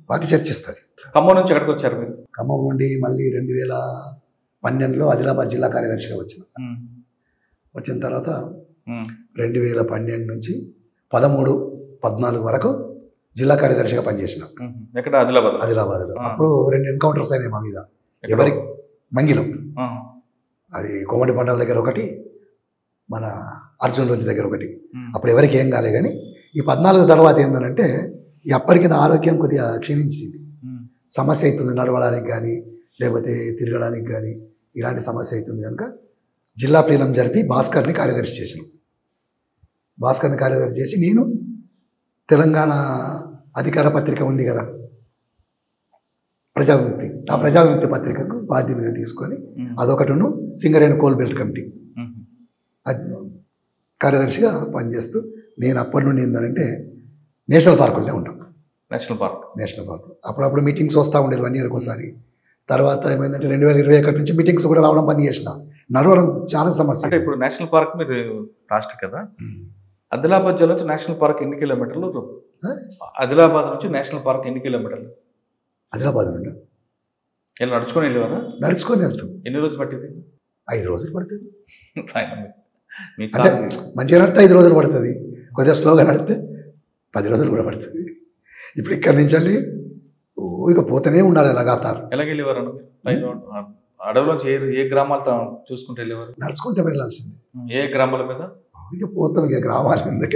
పార్టీ చర్చిస్తుంది. ఖమ్మం నుంచి ఎక్కడికి వచ్చారు మీరు? ఖమ్మం నుండి మళ్ళీ 2012లో ఆదిలాబాద్ జిల్లా కార్యదర్శిగా వచ్చిన తర్వాత 2012 నుంచి 13-14 వరకు జిల్లా కార్యదర్శిగా పనిచేసిన. ఎక్కడ? ఆదిలాబాద్లో. అప్పుడు 2 ఎన్కౌంటర్స్ అయినాయి మా మీద. ఎవరి? మంగిలం, అది కోమటి పంటల దగ్గర ఒకటి, మన అర్జున్ రోజు దగ్గర ఒకటి. అప్పుడు ఎవరికి ఏం కాలే. కానీ ఈ 14 తర్వాత ఏంటంటే అప్పటికి నా ఆరోగ్యం కొద్దిగా క్షీణించింది, సమస్య అవుతుంది నడవడానికి. కానీ లేకపోతే తిరగడానికి కానీ ఇలాంటి సమస్య అవుతుంది కనుక జిల్లా ప్లీనం జరిపి భాస్కర్ని కార్యదర్శి చేసాను. భాస్కర్ని కార్యదర్శి చేసి నేను తెలంగాణ అధికార పత్రిక ఉంది కదా ప్రజావిముక్తి, ఆ ప్రజావిముక్తి పత్రికకు బాధ్యతగా తీసుకొని అదొకటిను సింగరేణి కోల్ బెల్ట్ కమిటీ అది కార్యదర్శిగా పనిచేస్తూ నేను అప్పటి నుండి ఏంటంటే నేషనల్ పార్కులనే ఉంటాం. నేషనల్ పార్క్ అప్పుడప్పుడు మీటింగ్స్ వస్తూ ఉండేది 1 ఇయర్కి ఒకసారి. తర్వాత ఏమైందంటే 2021 నుంచి మీటింగ్స్ కూడా రావడం పని చేసిన, నడవడం చాలా సమస్య. అంటే ఇప్పుడు నేషనల్ పార్క్ మీరు రాష్ట్ర కదా, ఆదిలాబాద్ జిల్లా నుంచి నేషనల్ పార్క్ ఎన్ని కిలోమీటర్లు? ఆదిలాబాద్ నుంచి నేషనల్ పార్క్ ఎన్ని కిలోమీటర్లు? ఆదిలాబాద్ నుండి ఇలా నడుచుకొని వెళ్ళేవారా? నడుచుకొని వెళ్తాం. ఎన్ని రోజులు పట్టింది? 5 రోజులు పడుతుంది. మీకు అంటే మంచిగా నడితే 5 రోజులు పడుతుంది, కొద్దిగా స్లోగా నడితే 10 రోజులు కూడా పడుతుంది. ఇప్పుడు ఇక్కడి నుంచి వెళ్ళి ఇక పోతూనే ఉండాలి లగాతారు. ఎలాగ వెళ్ళేవారు? అడవిలోంచి ఏ గ్రామాలతో చూసుకుంటూ వెళ్ళేవారు? నడుచుకుంటే వెళ్ళాల్సింది. ఏ గ్రామాల మీద? ఇక పోతాం, ఇక గ్రామాల మీద.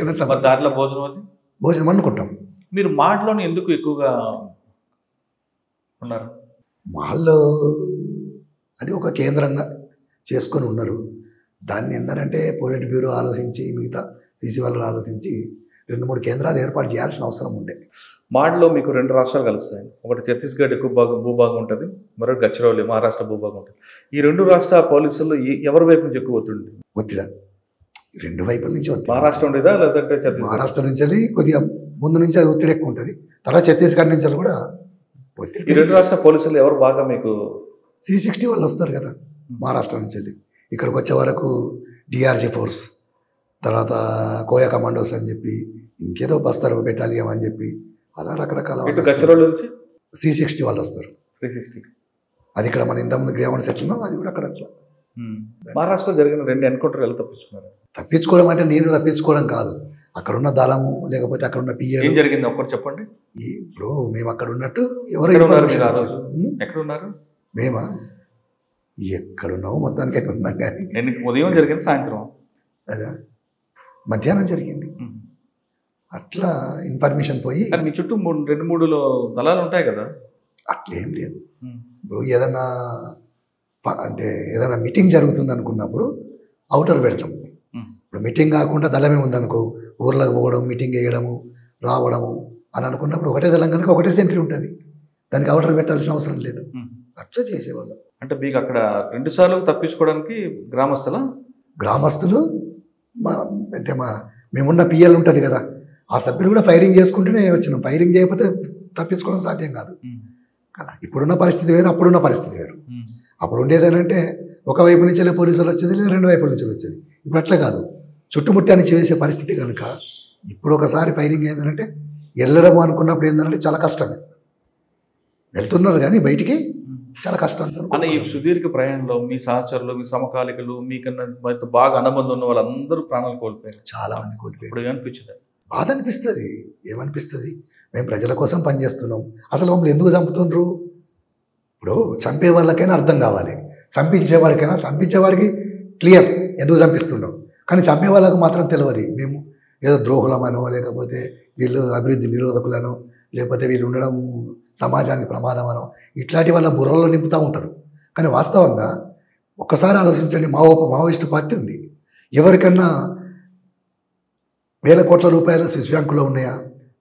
దాంట్లో భోజనం అది భోజనం అనుకుంటాం. మీరు మాటలోని ఎందుకు ఎక్కువగా ఉన్నారు? మాల్లో అది ఒక కేంద్రంగా చేసుకొని ఉన్నారు. దాన్ని ఏంటంటే పొలిట్ బ్యూరో ఆలోచించి, మిగతా సీసీ వాళ్ళు ఆలోచించి 2-3 కేంద్రాలు ఏర్పాటు చేయాల్సిన అవసరం ఉండే. మాడ్లో మీకు 2 రాష్ట్రాలు కలుస్తాయి. ఒకటి ఛత్తీస్గఢ్ ఎక్కువ భూభాగం ఉంటుంది, మరొకటి గచ్చిరౌలి మహారాష్ట్ర భూభాగం ఉంటుంది. ఈ 2 రాష్ట్ర పోలీసులు ఎవరి వైపు నుంచి ఎక్కువ ఒత్తిడి? ఒత్తిడా 2 వైపుల నుంచి ఒత్తిడి. మహారాష్ట్ర ఉండేదా లేదంటే మహారాష్ట్ర నుంచి కొద్దిగా ముందు నుంచి అది ఒత్తిడి ఎక్కువ ఉంటుంది. తర్వాత ఛత్తీస్గఢ్ నుంచి కూడా ఒత్తిడి. ఈ 2 రాష్ట్ర పోలీసులు ఎవరు బాగా మీకు? C60 వాళ్ళు వస్తారు కదా మహారాష్ట్ర నుంచి వెళ్ళి. ఇక్కడికి వచ్చే వరకు DRG ఫోర్స్, తర్వాత కోయా కమాండోస్ అని చెప్పి, ఇంకేదో బస్తరు బెటాలియం అని చెప్పి, అలా రకరకాల నుంచి C60 వాళ్ళు వస్తారు. అది ఇక్కడ మన ఇంతకుముందు గ్రామం సెట్ ఉన్నాం, అది కూడా అక్కడ అట్లా. మహారాష్ట్రలో జరిగిన 2 ఎన్కౌంటర్ ఎలా తప్పించుకున్నారు? తప్పించుకోవడం అంటే నేను తప్పించుకోవడం కాదు, అక్కడ ఉన్న దళము లేకపోతే అక్కడ ఉన్న పిఏ. ఏం జరిగింది ఒక్కటి చెప్పండి. ఇప్పుడు మేము అక్కడ ఉన్నట్టు ఎవరు ఎక్కడున్నారు? మేమా ఎక్కడున్నావు మొత్తానికి అయితే ఉన్నాం. కానీ నేను ఉదయం జరిగింది, సాయంత్రం అదే మధ్యాహ్నం జరిగింది. అట్లా ఇన్ఫర్మేషన్ పోయి మీ చుట్టూ 2-3 దళాలు ఉంటాయి కదా? అట్లేం లేదు. ఇప్పుడు ఏదన్నా అంటే ఏదైనా మీటింగ్ జరుగుతుంది అనుకున్నప్పుడు అవుటర్ పెడతాం. ఇప్పుడు మీటింగ్ కాకుండా దళమే ఉందనుకో, ఊర్లకు పోవడం, మీటింగ్ వేయడము, రావడము అని అనుకున్నప్పుడు ఒకటే దళం కనుక ఒకటే సెంట్రీ ఉంటుంది, దానికి అవుటర్ పెట్టాల్సిన అవసరం లేదు. అట్లా చేసేవాళ్ళం. అంటే మీకు అక్కడ 2 సార్లు తప్పించుకోవడానికి గ్రామస్తులు అంటే మేమున్న పిఎల్ ఉంటుంది కదా, ఆ సభ్యులు కూడా ఫైరింగ్ చేసుకుంటూనే వచ్చినాం. ఫైరింగ్ చేయకపోతే తప్పించుకోవడం సాధ్యం కాదు కదా. ఇప్పుడున్న పరిస్థితి వేరు, అప్పుడున్న పరిస్థితి వేరు. అప్పుడు ఉండేదేనంటే ఒకవైపు నుంచి వెళ్ళి పోలీసులు వచ్చేది, లేదా 2 వైపుల నుంచి వచ్చేది. ఇప్పుడు అట్లా కాదు, చుట్టుముట్టాన్ని చేసే పరిస్థితి కనుక ఇప్పుడు ఒకసారి ఫైరింగ్ ఏంటంటే వెళ్ళడం అనుకున్నప్పుడు ఏంటంటే చాలా కష్టమే. వెళ్తున్నారు కానీ బయటికి చాలా కష్టం. అన్న, ఈ సుదీర్ఘ ప్రయాణంలో మీ సహచరులు, మీ సమకాలికలు, మీకన్నా బాగా అనుబంధం ఉన్న వాళ్ళందరూ ప్రాణాలు కోల్పోయారు. చాలా మంది కోల్పోయారు. ఇప్పుడు ఏమనిపించింది? బాధ అనిపిస్తుంది. ఏమనిపిస్తుంది? మేము ప్రజల కోసం పనిచేస్తున్నాం, అసలు మమ్మల్ని ఎందుకు చంపుతుండ్రు? ఇప్పుడు చంపే వాళ్ళకైనా అర్థం కావాలి, చంపించేవాడికి క్లియర్ ఎందుకు చంపిస్తున్నాం. కానీ చంపే వాళ్ళకు మాత్రం తెలియదు. మేము ఏదో ద్రోహులమనో, లేకపోతే వీళ్ళు అభివృద్ధి నిరోధకులను, లేకపోతే వీళ్ళు ఉండడం సమాజానికి ప్రమాదమనో, ఇట్లాంటి వాళ్ళ బుర్రలో నింపుతూ ఉంటారు. కానీ వాస్తవంగా ఒక్కసారి ఆలోచించండి, మావోయిస్టు పార్టీ ఉంది. ఎవరికన్నా వేల కోట్ల రూపాయలు స్విస్ బ్యాంకులో ఉన్నాయా?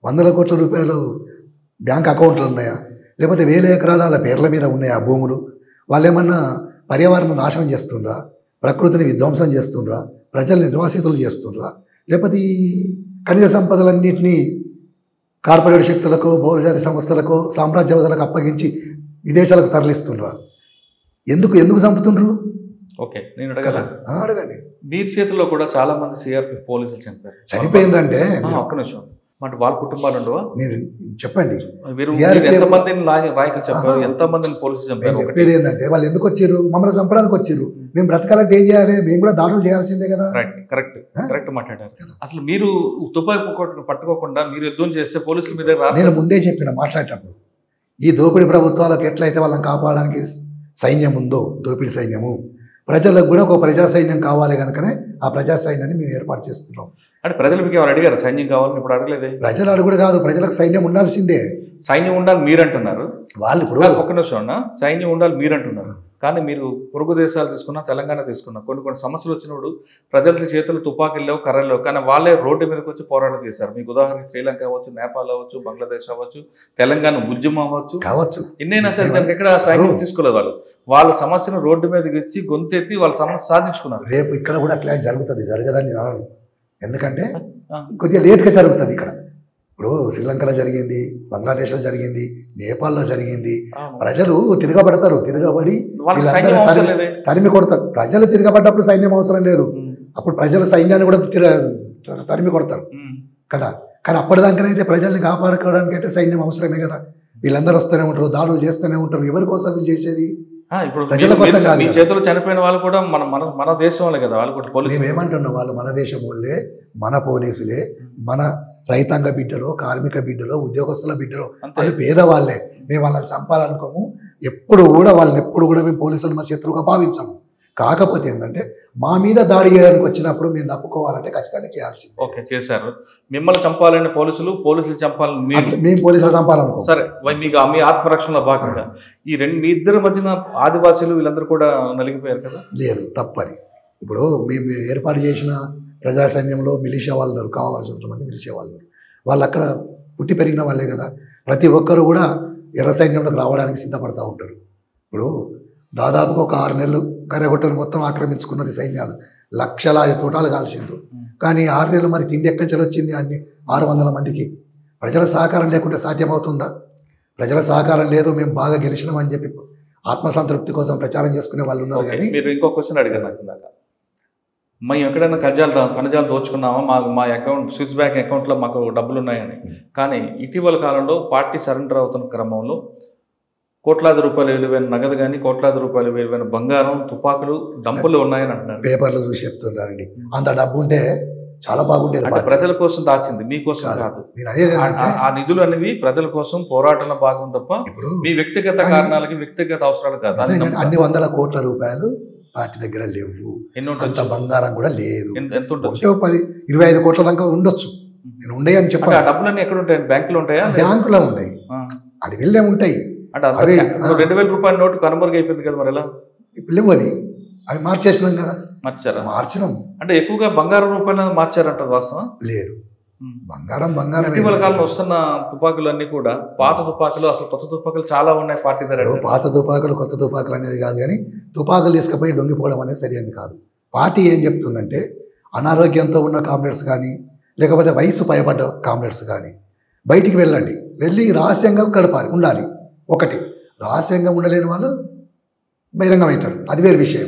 100 కోట్ల రూపాయలు బ్యాంక్ అకౌంట్లు ఉన్నాయా? లేకపోతే 1000 ఎకరాల వాళ్ళ పేర్ల మీద ఉన్నాయా భూములు? వాళ్ళు ఏమన్నా పర్యావరణం నాశనం చేస్తుండ్రా? ప్రకృతిని విధ్వంసం చేస్తుండ్రా? ప్రజల్ని నిర్వాసితులు చేస్తుండ్రా? లేకపోతే ఈ ఖనిజ సంపదలన్నింటినీ కార్పొరేట్ శక్తులకు, బహుళజాతి సంస్థలకు, సామ్రాజ్యవాదులకు అప్పగించి విదేశాలకు తరలిస్తుండ్రా? ఎందుకు చంపుతుండ్రు? ఓకే, నేను అడగండి. వీరి చేతుల్లో కూడా చాలా మంది సిఆర్పి పోలీసులు చంపారు. చనిపోయిందంటే ఒక్క నిమిషం, అంటే వాళ్ళ కుటుంబాలు ఉండవా? నేను చెప్పండి, ఎంతమందిని పోలీసులు చంపారు? చెప్పేది ఏంటంటే వాళ్ళు ఎందుకు వచ్చారు? మమ్మల్ని చంపడానికి వచ్చారు. మేము బ్రతకాలంటే ఏం చేయాలి? మేము కూడా దాడులు చేయాల్సిందే కదా. కరెక్ట్ మాట్లాడారు. అసలు మీరు తుపాకీ పట్టుకోకుండా మీరు యుద్ధం చేస్తే పోలీసుల మీద నేను ముందే చెప్పిన మాట్లాడేటప్పుడు, ఈ దోపిడీ ప్రభుత్వాలకు ఎట్లయితే వాళ్ళని కాపాడడానికి సైన్యం ఉందో, దోపిడీ సైన్యము, ప్రజలకు కూడా ఒక ప్రజా సైన్యం కావాలి కనుకనే ఆ ప్రజా సైన్యాన్ని మేము ఏర్పాటు చేస్తున్నాం. అంటే ప్రజలు మీకు ఎవరు అడిగారు సైన్యం కావాలని? ఇప్పుడు అడగలేదే. ప్రజలు అడుగుడు కాదు, ప్రజలకు సైన్యం ఉండాల్సిందే. సైన్యం ఉండాలి మీరు అంటున్నారు. వాళ్ళు ఇప్పుడు ఒక్క నిమిషం అన్న, సైన్యం ఉండాలి మీరు అంటున్నారు, కానీ మీరు పొరుగు దేశాలు తీసుకున్నా, తెలంగాణ తీసుకున్నా, కొన్ని సమస్యలు వచ్చినప్పుడు ప్రజల చేతులు తుపాకీలు లేవు, కర్రలు లేవు, కానీ వాళ్ళే రోడ్డు మీదకి వచ్చి పోరాటం చేశారు. మీకు ఉదాహరణకి శ్రీలంక అవ్వచ్చు, నేపాల్ అవ్వచ్చు, బంగ్లాదేశ్ అవ్వచ్చు, తెలంగాణ ఉద్యమం అవ్వచ్చు, ఇన్నైనా సరే దానికి ఎక్కడ సైన్యం తీసుకోలేదు. వాళ్ళ సమస్యను రోడ్డు మీదకి వచ్చి గొంతెత్తి వాళ్ళ సమస్య సాధించుకున్నారు. రేపు ఇక్కడ కూడా అట్లా జరుగుతుంది, జరగదని నేను అనను. ఎందుకంటే కొద్దిగా లేట్గా జరుగుతుంది. ఇక్కడ ఇప్పుడు శ్రీలంకలో జరిగింది, బంగ్లాదేశ్లో జరిగింది, నేపాల్లో జరిగింది. ప్రజలు తిరగబడతారు, తిరగబడి తరిమి కొడతారు. ప్రజలు తిరగబడ్డప్పుడు సైన్యం అవసరం లేదు, అప్పుడు ప్రజల సైన్యాన్ని కూడా తరిమి కొడతారు కదా. కానీ అప్పటిదాకానైతే ప్రజల్ని కాపాడుకోవడానికి అయితే సైన్యం అవసరమే కదా. వీళ్ళందరూ వస్తూనే ఉంటారు, దాడులు చేస్తూనే ఉంటారు. ఎవరి కోసం వీళ్ళు చేసేది? ఇప్పుడు మీ చేతులు చనిపోయిన వాళ్ళు కూడా మన దేశం వాళ్ళే కదా. వాళ్ళు కూడా పోలీసు మేమేమంటున్నాం, వాళ్ళు మన దేశం వాళ్ళే, మన పోలీసులే, మన రైతాంగ బిడ్డలో, కార్మిక బిడ్డలో, ఉద్యోగస్తుల బిడ్డలో, వాళ్ళు పేదవాళ్ళే. మేము వాళ్ళని చంపాలనుకోము, ఎప్పుడు కూడా మేము పోలీసులు మా శత్రువుగా భావించాము. కాకపోతే ఏంటంటే మా మీద దాడి చేయడానికి వచ్చినప్పుడు మేము తప్పుకోవాలంటే ఖచ్చితంగా చేయాల్సింది. ఓకే, చేశారు. మిమ్మల్ని చంపాలని పోలీసులు చంపాలని మేము పోలీసులు చంపాలనుకో. సరే, మీకు మీ ఆత్మరక్షణలో భాగంగా మీ ఇద్దరి మధ్యన ఆదివాసీలు వీళ్ళందరూ కూడా నలిగిపోయారు కదా. లేదు, తప్పది. ఇప్పుడు మేము ఏర్పాటు చేసిన ప్రజా సైన్యంలో మిలిషియా వాళ్ళు ఉన్నారు, కావాల్సినంత మంది మిలిషియా వాళ్ళు. వాళ్ళు అక్కడ పుట్టి పెరిగిన వాళ్ళే కదా. ప్రతి ఒక్కరు కూడా ఎర్ర సైన్యంలోకి రావడానికి సిద్ధపడతా ఉంటారు. ఇప్పుడు దాదాపుగా ఒక 6 నెలలు కర్రగొట్టను మొత్తం ఆక్రమించుకున్నది సైన్యాలు, లక్షలాది తోటాలు కాల్చిండ్రు. కానీ 6 నెలలు మరి తిండి ఎక్కడి నుంచి వచ్చింది? అన్ని 600 మందికి. ప్రజల సహకారం లేకుంటే సాధ్యమవుతుందా? ప్రజల సహకారం లేదు, మేము బాగా గెలిచినామని చెప్పి ఆత్మసంతృప్తి కోసం ప్రచారం చేసుకునే వాళ్ళు ఉన్నారు. కానీ మీరు ఇంకో క్వశ్చన్ అడిగారు నాకు, మేము ఎక్కడైనా కణజాలు దోచుకున్నామా, మా అకౌంట్ స్విస్ బ్యాంక్ అకౌంట్లో మాకు డబ్బులు ఉన్నాయని. కానీ ఇటీవల కాలంలో పార్టీ సరెండర్ అవుతున్న క్రమంలో కోట్లాది రూపాయలు విలువైన నగదు కానీ, కోట్లాది రూపాయలు విలువైన బంగారం, తుపాకులు, డంపులు ఉన్నాయని అంటున్నారు. పేపర్లు చూసి చెప్తున్నారండి. అంత డబ్బు ఉంటే చాలా బాగుండేది. ప్రజల కోసం దాచింది, మీకోసం కాదు. ఆ నిధులు అనేవి ప్రజల కోసం పోరాటంలో భాగం తప్ప మీ వ్యక్తిగత కారణాలకి, వ్యక్తిగత అవసరాలు కాదు. అన్ని 100 కోట్ల రూపాయలు పార్టీ దగ్గర లేవు, అంత బంగారం కూడా లేదు. ఎంత ఉండొచ్చు? 10-25 కోట్ల దాకా ఉండొచ్చు. నేను ఉండే అని చెప్పాను. ఆ డబ్బులన్నీ ఎక్కడ ఉంటాయి? బ్యాంకులో ఉంటాయా? బ్యాంకులో ఉంటాయి, అది వెళ్ళే ఉంటాయి. అంటే 2000 రూపాయల నోటు కనుమరుగు అయిపోయింది కదా, మరి ఎలా? ఇప్పుడు లేవు అవి మార్చేసినాం కదా. మార్చినాం అంటే ఎక్కువగా బంగారం రూపాయలు మార్చారంట, వాస్తవం? లేదు, బంగారం ఇటీవల కాలంలో వస్తున్న తుపాకులన్నీ కూడా పాత తుపాకులు, అసలు కొత్త తుపాకులు చాలా ఉన్నాయి పార్టీ దగ్గర. పాత తుపాకులు కొత్త తుపాకులు అనేది కాదు, కానీ తుపాకులు తీసుకుపోయి లొంగిపోవడం అనేది సరైనది కాదు. పార్టీ ఏం చెప్తుందంటే అనారోగ్యంతో ఉన్న కామ్రేడ్స్ కానీ, లేకపోతే వయసు పైబడ్డ కామ్రేడ్స్ కానీ బయటికి వెళ్ళండి, వెళ్ళి రహస్యంగా గడపాలి, ఉండాలి. ఒకటి, రహస్యంగా ఉండలేని వాళ్ళు బహిరంగం అవుతారు, అది వేరే విషయం.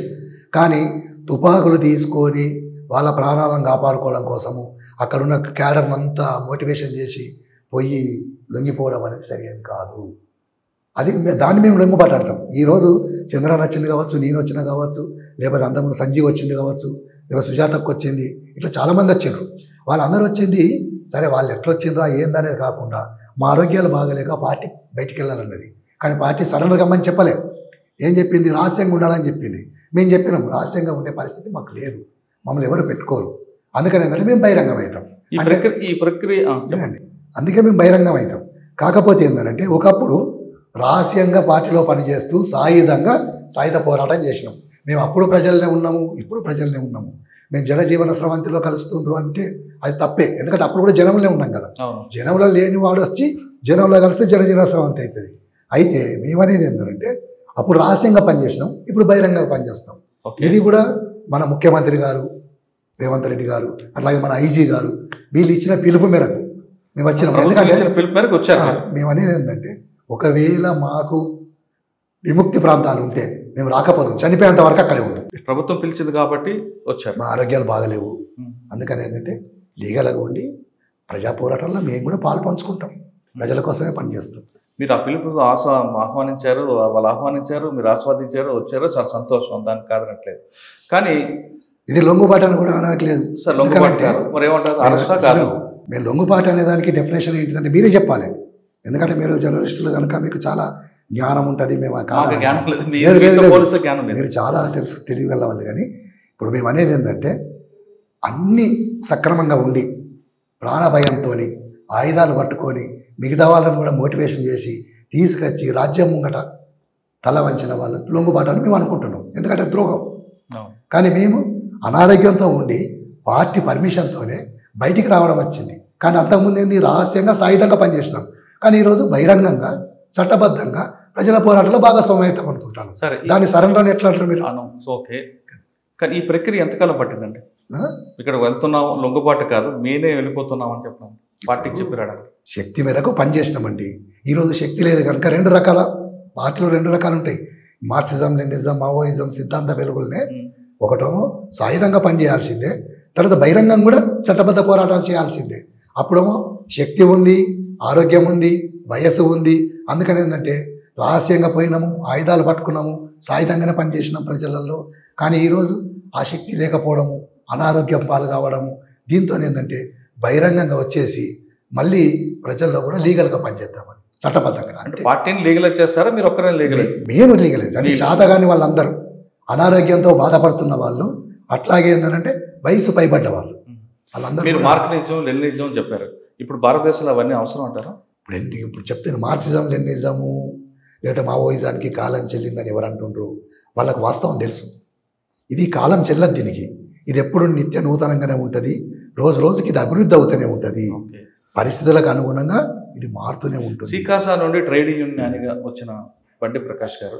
కానీ తుపాకులు తీసుకొని వాళ్ళ ప్రాణాలను కాపాడుకోవడం కోసము అక్కడున్న క్యాడర్ని అంతా మోటివేషన్ చేసి పోయి లొంగిపోవడం అనేది సరైనది కాదు. అది దాన్ని మేము లొంగుబాటు అంటాం. ఈరోజు చంద్రన్ వచ్చింది కావచ్చు, నేను వచ్చినా కావచ్చు, లేకపోతే అంతకుముందు సంజీవ్ వచ్చింది కావచ్చు, లేకపోతే సుజాతకు వచ్చింది, ఇట్లా చాలామంది వచ్చిండ్రు. వాళ్ళందరూ వచ్చింది సరే, వాళ్ళు ఎట్లా వచ్చిండ్రా ఏందనేది కాకుండా మా ఆరోగ్యాలు బాగలేక పార్టీ బయటికి వెళ్ళాలన్నది. కానీ పార్టీ సరెండర్ కమ్మని చెప్పలేదు. ఏం చెప్పింది? రహస్యంగా ఉండాలని చెప్పింది. మేము చెప్పినాం రహస్యంగా ఉండే పరిస్థితి మాకు లేదు, మమ్మల్ని ఎవరు పెట్టుకోరు. అందుకని ఏంటంటే మేము బహిరంగం అవుతాం. ఈ ప్రక్రియ అందుకే మేము బహిరంగం అవుతాం. కాకపోతే ఏంటంటే ఒకప్పుడు రహస్యంగా పార్టీలో పనిచేస్తూ సాయుధ పోరాటం చేసినాం. మేము అప్పుడు ప్రజలనే ఉన్నాము, ఇప్పుడు ప్రజలనే ఉన్నాము. మేము జనజీవన స్రవంతిలో కలుస్తుండ్రు అంటే అది తప్పే. ఎందుకంటే అప్పుడు కూడా జనంలో ఉన్నాం కదా. జనంలో లేని వాడు వచ్చి జనంలో కలిస్తే జనజీవన స్రవంతి అవుతుంది. అయితే మేమనేది ఏంటంటే అప్పుడు రహస్యంగా పనిచేసినాం, ఇప్పుడు బహిరంగంగా పనిచేస్తాం. ఇది కూడా మన ముఖ్యమంత్రి గారు రేవంత్ రెడ్డి గారు, అట్లాగే మన ఐజీ గారు వీళ్ళు ఇచ్చిన పిలుపు మేరకు మేము వచ్చినాం. ఎందుకంటే మేము అనేది ఏంటంటే ఒకవేళ మాకు విముక్తి ప్రాంతాలు ఉంటే మేము రాకపోతాం, చనిపోయేంత వరకు అక్కడే ఉంటాం. ప్రభుత్వం పిలిచింది కాబట్టి వచ్చారు. మా ఆరోగ్యాలు బాగలేవు, అందుకని ఏంటంటే లీగల్గా ఉండి ప్రజా పోరాటంలో మేము కూడా పాలు పంచుకుంటాం, ప్రజల కోసమే పనిచేస్తాం. మీరు ఆ పిలుపు ఆహ్వానించారు, వాళ్ళు ఆహ్వానించారు, మీరు ఆస్వాదించారు, వచ్చారు, చాలా సంతోషం, దానికి కాదనట్లేదు. కానీ ఇది లొంగుబాటు అని కూడా అనట్లేదు సార్. లొంగుబాటు మరి ఏమంటారు? అరెస్టా కాదు. మేము లొంగుబాటు అనే దానికి డెఫినేషన్ ఏంటంటే మీరే చెప్పాలి. ఎందుకంటే మీరు జర్నలిస్టులు కనుక మీకు చాలా జ్ఞానం ఉంటుంది. మేము మీరు చాలా తెలియగలవాలి. కానీ ఇప్పుడు మేము అనేది ఏంటంటే అన్నీ సక్రమంగా ఉండి ప్రాణభయంతో ఆయుధాలు పట్టుకొని మిగతా వాళ్ళని కూడా మోటివేషన్ చేసి తీసుకొచ్చి రాజ్యం ముంగట తల వంచిన వాళ్ళు లొంగుబాటు అని మేము అనుకుంటున్నాం. ఎందుకంటే ద్రోహం. కానీ మేము అనారోగ్యంతో ఉండి పార్టీ పర్మిషన్తోనే బయటికి రావడం వచ్చింది. కానీ అంతకుముందు ఏంది, రహస్యంగా సాయుధంగా పనిచేసినాం. కానీ ఈరోజు బహిరంగంగా చట్టబద్ధంగా ప్రజల పోరాటంలో భాగస్వామ్యం అవుతాం అనుకుంటాను. సరే, దాన్ని సరెండర్ ఎట్లా అంటారు మీరు? ఓకే, కానీ ఈ ప్రక్రియ ఎంతకాలం పట్టిందండి? ఇక్కడ వెళ్తున్నాం, లొంగుబాటు కాదు, మేనే వెళ్ళిపోతున్నాం అని చెప్పినాం, పార్టీకి చెప్పి రావడానికి శక్తి మేరకు పనిచేసినామండి. ఈరోజు శక్తి లేదు కనుక రెండు రకాల పార్టీలు రెండు రకాలు ఉంటాయి. మార్క్సిజం, లెనినిజం, మావోయిజం సిద్ధాంత వెలుగులనే ఒకటేమో సాయుధంగా పనిచేయాల్సిందే, తర్వాత బహిరంగం కూడా చట్టబద్ధ పోరాటాలు చేయాల్సిందే. అప్పుడేమో శక్తి ఉంది, ఆరోగ్యం ఉంది, వయస్సు ఉంది. అందుకని ఏంటంటే రహస్యంగా పోయినాము, ఆయుధాలు పట్టుకున్నాము, సాయుధంగానే పనిచేసినాం ప్రజలలో. కానీ ఈరోజు ఆ శక్తి లేకపోవడము, అనారోగ్యం పాలు కావడము, దీంతో ఏంటంటే బహిరంగంగా వచ్చేసి మళ్ళీ ప్రజల్లో కూడా లీగల్గా పనిచేద్దామని చట్టబద్ధంగా. అంటే పార్టీని లీగలైజ్ చేస్తారా మీరు ఒక్కరే లీగలైజ్? మేము లీగలైజ్ అంటే చాతగాని వాళ్ళందరూ అనారోగ్యంతో బాధపడుతున్న వాళ్ళు, అట్లాగే ఏంటంటే వయసు పైబడ్డ వాళ్ళు, వాళ్ళందరూ. మీరు మార్క్సిజం, లెనినిజం చెప్పారు, ఇప్పుడు భారతదేశంలో అవన్నీ అవసరం అంటారా? ఇప్పుడు చెప్తాను, మార్క్సిజం, లెనినిజము లేదా మావోయిజానికి కాలం చెల్లిందని ఎవరు అంటుండ్రు? వాళ్ళకు వాస్తవం తెలుసు. ఇది కాలం చెల్లదు దీనికి. ఇది ఎప్పుడు నిత్య నూతనంగానే ఉంటుంది. రోజు రోజుకి ఇది అభివృద్ధి అవుతూనే ఉంటుంది. పరిస్థితులకు అనుగుణంగా ఇది మారుతూనే ఉంటుంది. సీకాసా నుండి ట్రేడ్ యూనియన్గా వచ్చిన బండి ప్రకాష్ గారు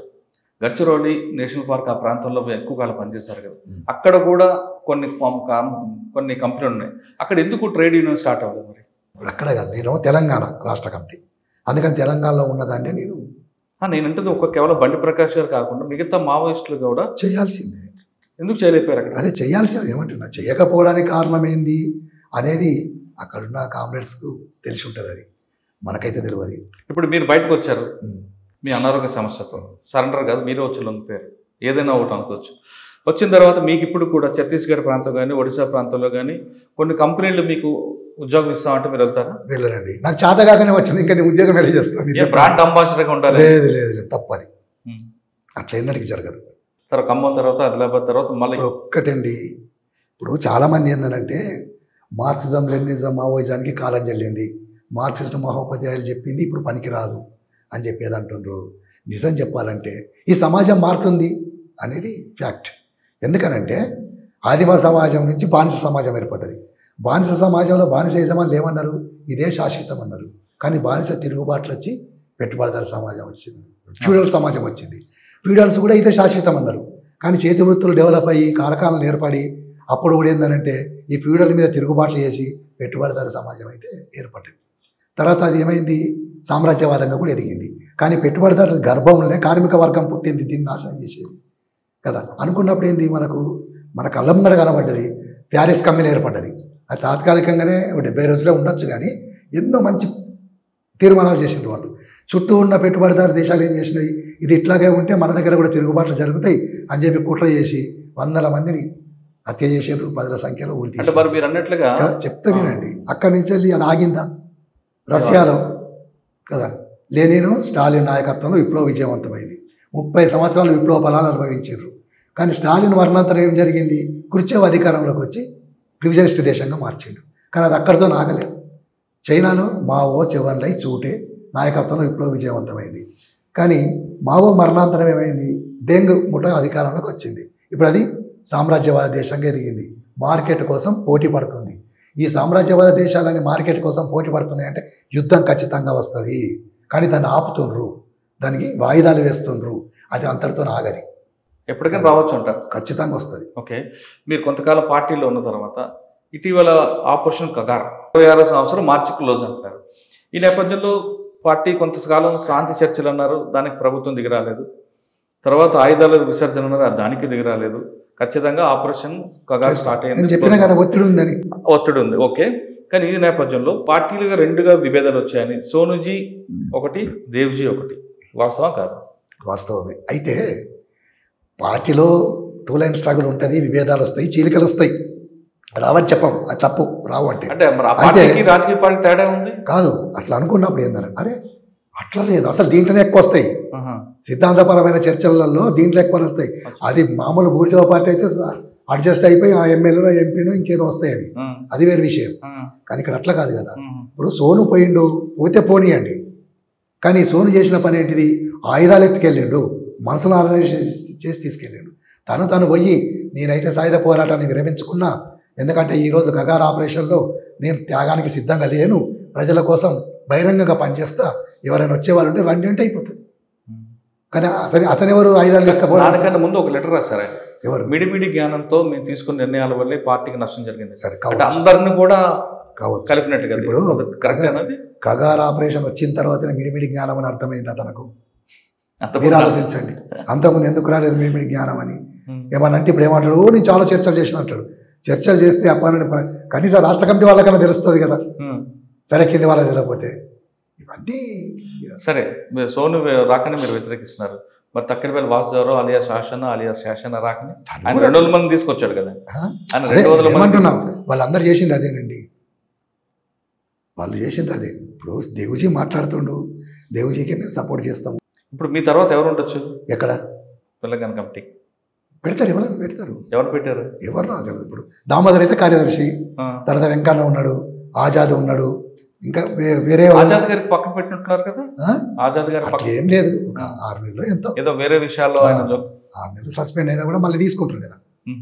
గడ్చిరోలి నేషనల్ పార్క్ ఆ ప్రాంతంలో ఎక్కువ కాలం పనిచేశారు కదా, అక్కడ కూడా కొన్ని కంపెనీలు ఉన్నాయి. అక్కడ ఎందుకు ట్రేడ్ యూనియన్ స్టార్ట్ అవ్వలేదు మరి? అక్కడ కాదు, నేను తెలంగాణ రాష్ట్ర కమిటీ, అందుకని తెలంగాణలో ఉన్నదంటే నేనంటే ఒక కేవలం బండి ప్రకాష్ గారు కాకుండా మిగతా మావోయిస్టులు కూడా చేయాల్సిందే. ఎందుకు చేయలేకపోయారు అక్కడ? అదే చేయాల్సింది. ఏమంటున్నా, చేయకపోవడానికి కారణం ఏంది అనేది అక్కడున్న కామ్రేడ్స్కు తెలిసి ఉంటుంది. అది మనకైతే తెలియదు. ఇప్పుడు మీరు బయటకు వచ్చారు మీ అనారోగ్య సమస్యతో, సరెండర్ కాదు, మీరే వచ్చి లొంగిపోయారు, ఏదైనా ఒకటి అనుకోవచ్చు. వచ్చిన తర్వాత మీకు ఇప్పుడు కూడా ఛత్తీస్గఢ్ ప్రాంతం కానీ ఒడిశా ప్రాంతంలో కానీ కొన్ని కంపెనీలు మీకు ఉద్యోగం ఇస్తామంటే మీరు వెళ్తారా? వెళ్ళరండి, నాకు చేతగానే వచ్చింది, ఇంకా నేను ఉద్యోగం ఎలా చేస్తాను? బ్రాండ్ అంబాసిడర్గా ఉండాలి. లేదు లేదు లేదు, తప్పది, అట్లా ఎన్నటికి జరగదు. తర్వాత ఖమ్మం తర్వాత ఆదిలాబాద్ తర్వాత మళ్ళీ ఒక్కటండి. ఇప్పుడు చాలామంది ఏంటంటే మార్క్సిజం, లెనినిజం, మావోయిజానికి కాలం చెల్లింది, మార్క్సిస్ట్ మహోపాధ్యాయులు చెప్పింది ఇప్పుడు పనికిరాదు అని చెప్పేది అంటుండ్రు. నిజం చెప్పాలంటే ఈ సమాజం మారుతుంది అనేది ఫ్యాక్ట్. ఎందుకనంటే ఆదిమ సమాజం నుంచి బానిస సమాజం ఏర్పడ్డది. బానిస సమాజంలో బానిస యజమానులు ఏమన్నారు? ఇదే శాశ్వతం అన్నారు. కానీ బానిస తిరుగుబాట్లు వచ్చి పెట్టుబడిదారు సమాజం వచ్చింది, ఫ్యూడల్ సమాజం వచ్చింది. ఫ్యూడల్స్ కూడా ఇదే శాశ్వతం అన్నారు. కానీ చేతి వృత్తులు డెవలప్ అయ్యి కారకాలను ఏర్పడి అప్పుడు కూడా ఏంటంటే ఈ ఫ్యూడల్ మీద తిరుగుబాట్లు చేసి పెట్టుబడిదారు సమాజం అయితే ఏర్పడింది. తర్వాత అది ఏమైంది? సామ్రాజ్యవాదంగా కూడా ఎదిగింది. కానీ పెట్టుబడిదారుల గర్భంలోనే కార్మిక వర్గం పుట్టింది, దీన్ని నాశనం చేసేది కదా. అనుకున్నప్పుడు ఏంది, మన కళ్ళం కూడా కనబడ్డది, ప్యారిస్ కమ్యూన్ ఏర్పడ్డది. అది తాత్కాలికంగానే 70 రోజులే ఉండొచ్చు, కానీ ఎన్నో మంచి తీర్మానాలు చేసిండ్రు వాళ్ళు. చుట్టూ ఉన్న పెట్టుబడిదారు దేశాలు ఏం చేసినాయి, ఇది ఇట్లాగే ఉంటే మన దగ్గర కూడా తిరుగుబాట్లు జరుగుతాయి అని చెప్పి కుట్ర చేసి 100 మందిని హత్య చేసేది, 10ల సంఖ్యలో ఊరి. మీరు అన్నట్లుగా చెప్తే వినండి, అక్కడి నుంచి వెళ్ళి అది ఆగిందా? రష్యాలో కదా లెనిన్, స్టాలిన్ నాయకత్వంలో విప్లవ విజయవంతమైంది. 30 సంవత్సరాలు విప్లవ ఫలాలు అనుభవించారు. కానీ స్టాలిన్ మరణాంతరం ఏం జరిగింది? క్రుచ్చేవ్ అధికారంలోకి వచ్చి రివిజనిస్ట్ దేశంగా మార్చిండు. కానీ అది అక్కడితో ఆగలేదు. చైనాలో మావో, చెవన్లై, చూటే నాయకత్వంలో విప్లవ విజయవంతమైంది. కానీ మావో మరణాంతరం ఏమైంది? డెంగ్ ముఠా అధికారంలోకి వచ్చింది. ఇప్పుడు అది సామ్రాజ్యవాద దేశంగా ఎదిగింది, మార్కెట్ కోసం పోటీ పడుతుంది. ఈ సామ్రాజ్యవాద దేశాలని మార్కెట్ కోసం పోటీ పడుతున్నాయి అంటే యుద్ధం ఖచ్చితంగా వస్తుంది. కానీ దాన్ని ఆపుతుండ్రు, దానికి వాయిదాలు వేస్తుండ్రు. అది అంతటితో ఆగది, ఎప్పటికైనా రావచ్చు అంటారు. ఖచ్చితంగా వస్తుంది. ఓకే, మీరు కొంతకాలం పార్టీలో ఉన్న తర్వాత ఇటీవల ఆపరేషన్ కగార్ 26వ సంవత్సరం మార్చి క్లోజ్ అంటారు. ఈ నేపథ్యంలో పార్టీ కొంతకాలం శాంతి చర్చలు అన్నారు, దానికి ప్రభుత్వం దిగిరాలేదు. తర్వాత ఆయుధాల విసర్జన అన్నారు, దానికి దిగిరాలేదు. ఖచ్చితంగా ఆపరేషన్ కగార్ స్టార్ట్ అయింది. చెప్పినా కదా, ఒత్తిడి ఉందని. ఒత్తిడి ఉంది, ఓకే. కానీ ఈ నేపథ్యంలో పార్టీలుగా 2గా విభేదాలు వచ్చాయని, సోనుజీ ఒకటి, దేవ్జీ ఒకటి, వాస్తవం కాదు? వాస్తవమే. అయితే పార్టీలో 2 లైన్ స్ట్రగుల్ ఉంటుంది, విభేదాలు వస్తాయి, చీలికలు వస్తాయి, రావని చెప్పం, అది తప్పు, రావు అంటే రాజకీయ పార్టీ తేడా ఉంది కాదు. అట్లా అనుకున్నప్పుడు ఏంటంటే అరే అట్లా లేదు, అసలు దీంట్లోనే ఎక్కువ వస్తాయి. సిద్ధాంతపరమైన చర్చలలో దీంట్లో ఎక్కువ వస్తాయి. అది మామూలు బూర్జువా పార్టీ అయితే అడ్జస్ట్ అయిపోయి ఆ ఎమ్మెల్యేలో, ఎంపీనో ఇంకేదో వస్తాయి, అవి అది వేరే విషయం. కానీ ఇక్కడ అట్లా కాదు కదా. ఇప్పుడు సోను పోయిండు, పోతే పోనీయండి, కానీ సోను చేసిన పని ఏంటిది? ఆయుధాలు ఎత్తుకెళ్ళిండు, మనసులో ఆర్గనైజేషన్ చేసి తీసుకెళ్ళిండు. తను పోయి నేనైతే సాయుధ పోరాటాన్ని విరమించుకున్నా, ఎందుకంటే ఈరోజు గగార్ ఆపరేషన్లో నేను త్యాగానికి సిద్ధంగా లేను, ప్రజల కోసం బహిరంగంగా పనిచేస్తా, ఎవరైనా వచ్చేవాళ్ళు ఉంటే రండి అంటే అయిపోతుంది. కానీ అతనెవరు ఆయుధాలు తీసుకపోవడం? దానికన్నా ముందు ఒక లెటర్ రాశారు ఆయన. ఎవరు? మిడిమిడి జ్ఞానంతో మేము తీసుకున్న నిర్ణయాల వల్లే పార్టీకి నష్టం జరిగింది. సరే, అంటే అందరిని కూడా కావచ్చు కలిపినట్టుగా. ఇప్పుడు కరెక్ట్ అన్నది గగార్ ఆపరేషన్ వచ్చిన తర్వాతనే మిడిమిడి జ్ఞానం అని అర్థమైందా తనకు? మీరు ఆలోచించండి. అంతకుముందు ఎందుకు రాలేదు మిడిమిడి జ్ఞానం అని? ఏమనంటే ఇప్పుడు ఏమంటాడు, నేను చాలా చర్చలు చేసిన అంటాడు. చర్చలు చేస్తే అప్పని కనీసం రాష్ట్ర కమిటీ వాళ్ళకన్నా తెలుస్తుంది కదా. సరే, కింది వాళ్ళకి తెలియకపోతే ఇవన్నీ సరే. సోను రాకనే మీరు వ్యతిరేకిస్తున్నారు. మరి తక్కినపల్లి వాసుదేవరావు అలియా శాసన రాకని ఆయన 200 మంది తీసుకొచ్చాడు కదా. ఆయన 200 మంది వాళ్ళందరూ చేసింది అదేనండి. వాళ్ళు చేసింది అదే. ఇప్పుడు దేవుజీ మాట్లాడుతుండు, దేవుజీకి మేము సపోర్ట్ చేస్తాము. ఇప్పుడు మీ తర్వాత ఎవరు ఉండొచ్చు? ఎక్కడ తెలంగాణ కమిటీ పెడతారు? ఎవరైనా పెడతారు. ఎవరు పెట్టారు? ఎవరు రాదు. ఇప్పుడు దామోదర్ అయితే కార్యదర్శి, తర్వాత వెంకన్న ఉన్నాడు, ఆజాద్ ఉన్నాడు, ఇంకా వేరే ఆజాద్ గారికి పక్కన పెట్టినట్టున్నారు కదా. ఆజాద్ గారు పక్కన ఏం లేదు, ఒక 6 నెలలు ఎంతో ఏదో వేరే విషయాల్లో ఆయన 6 నెలలు సస్పెండ్ అయినా కూడా మళ్ళీ తీసుకుంటారు కదా.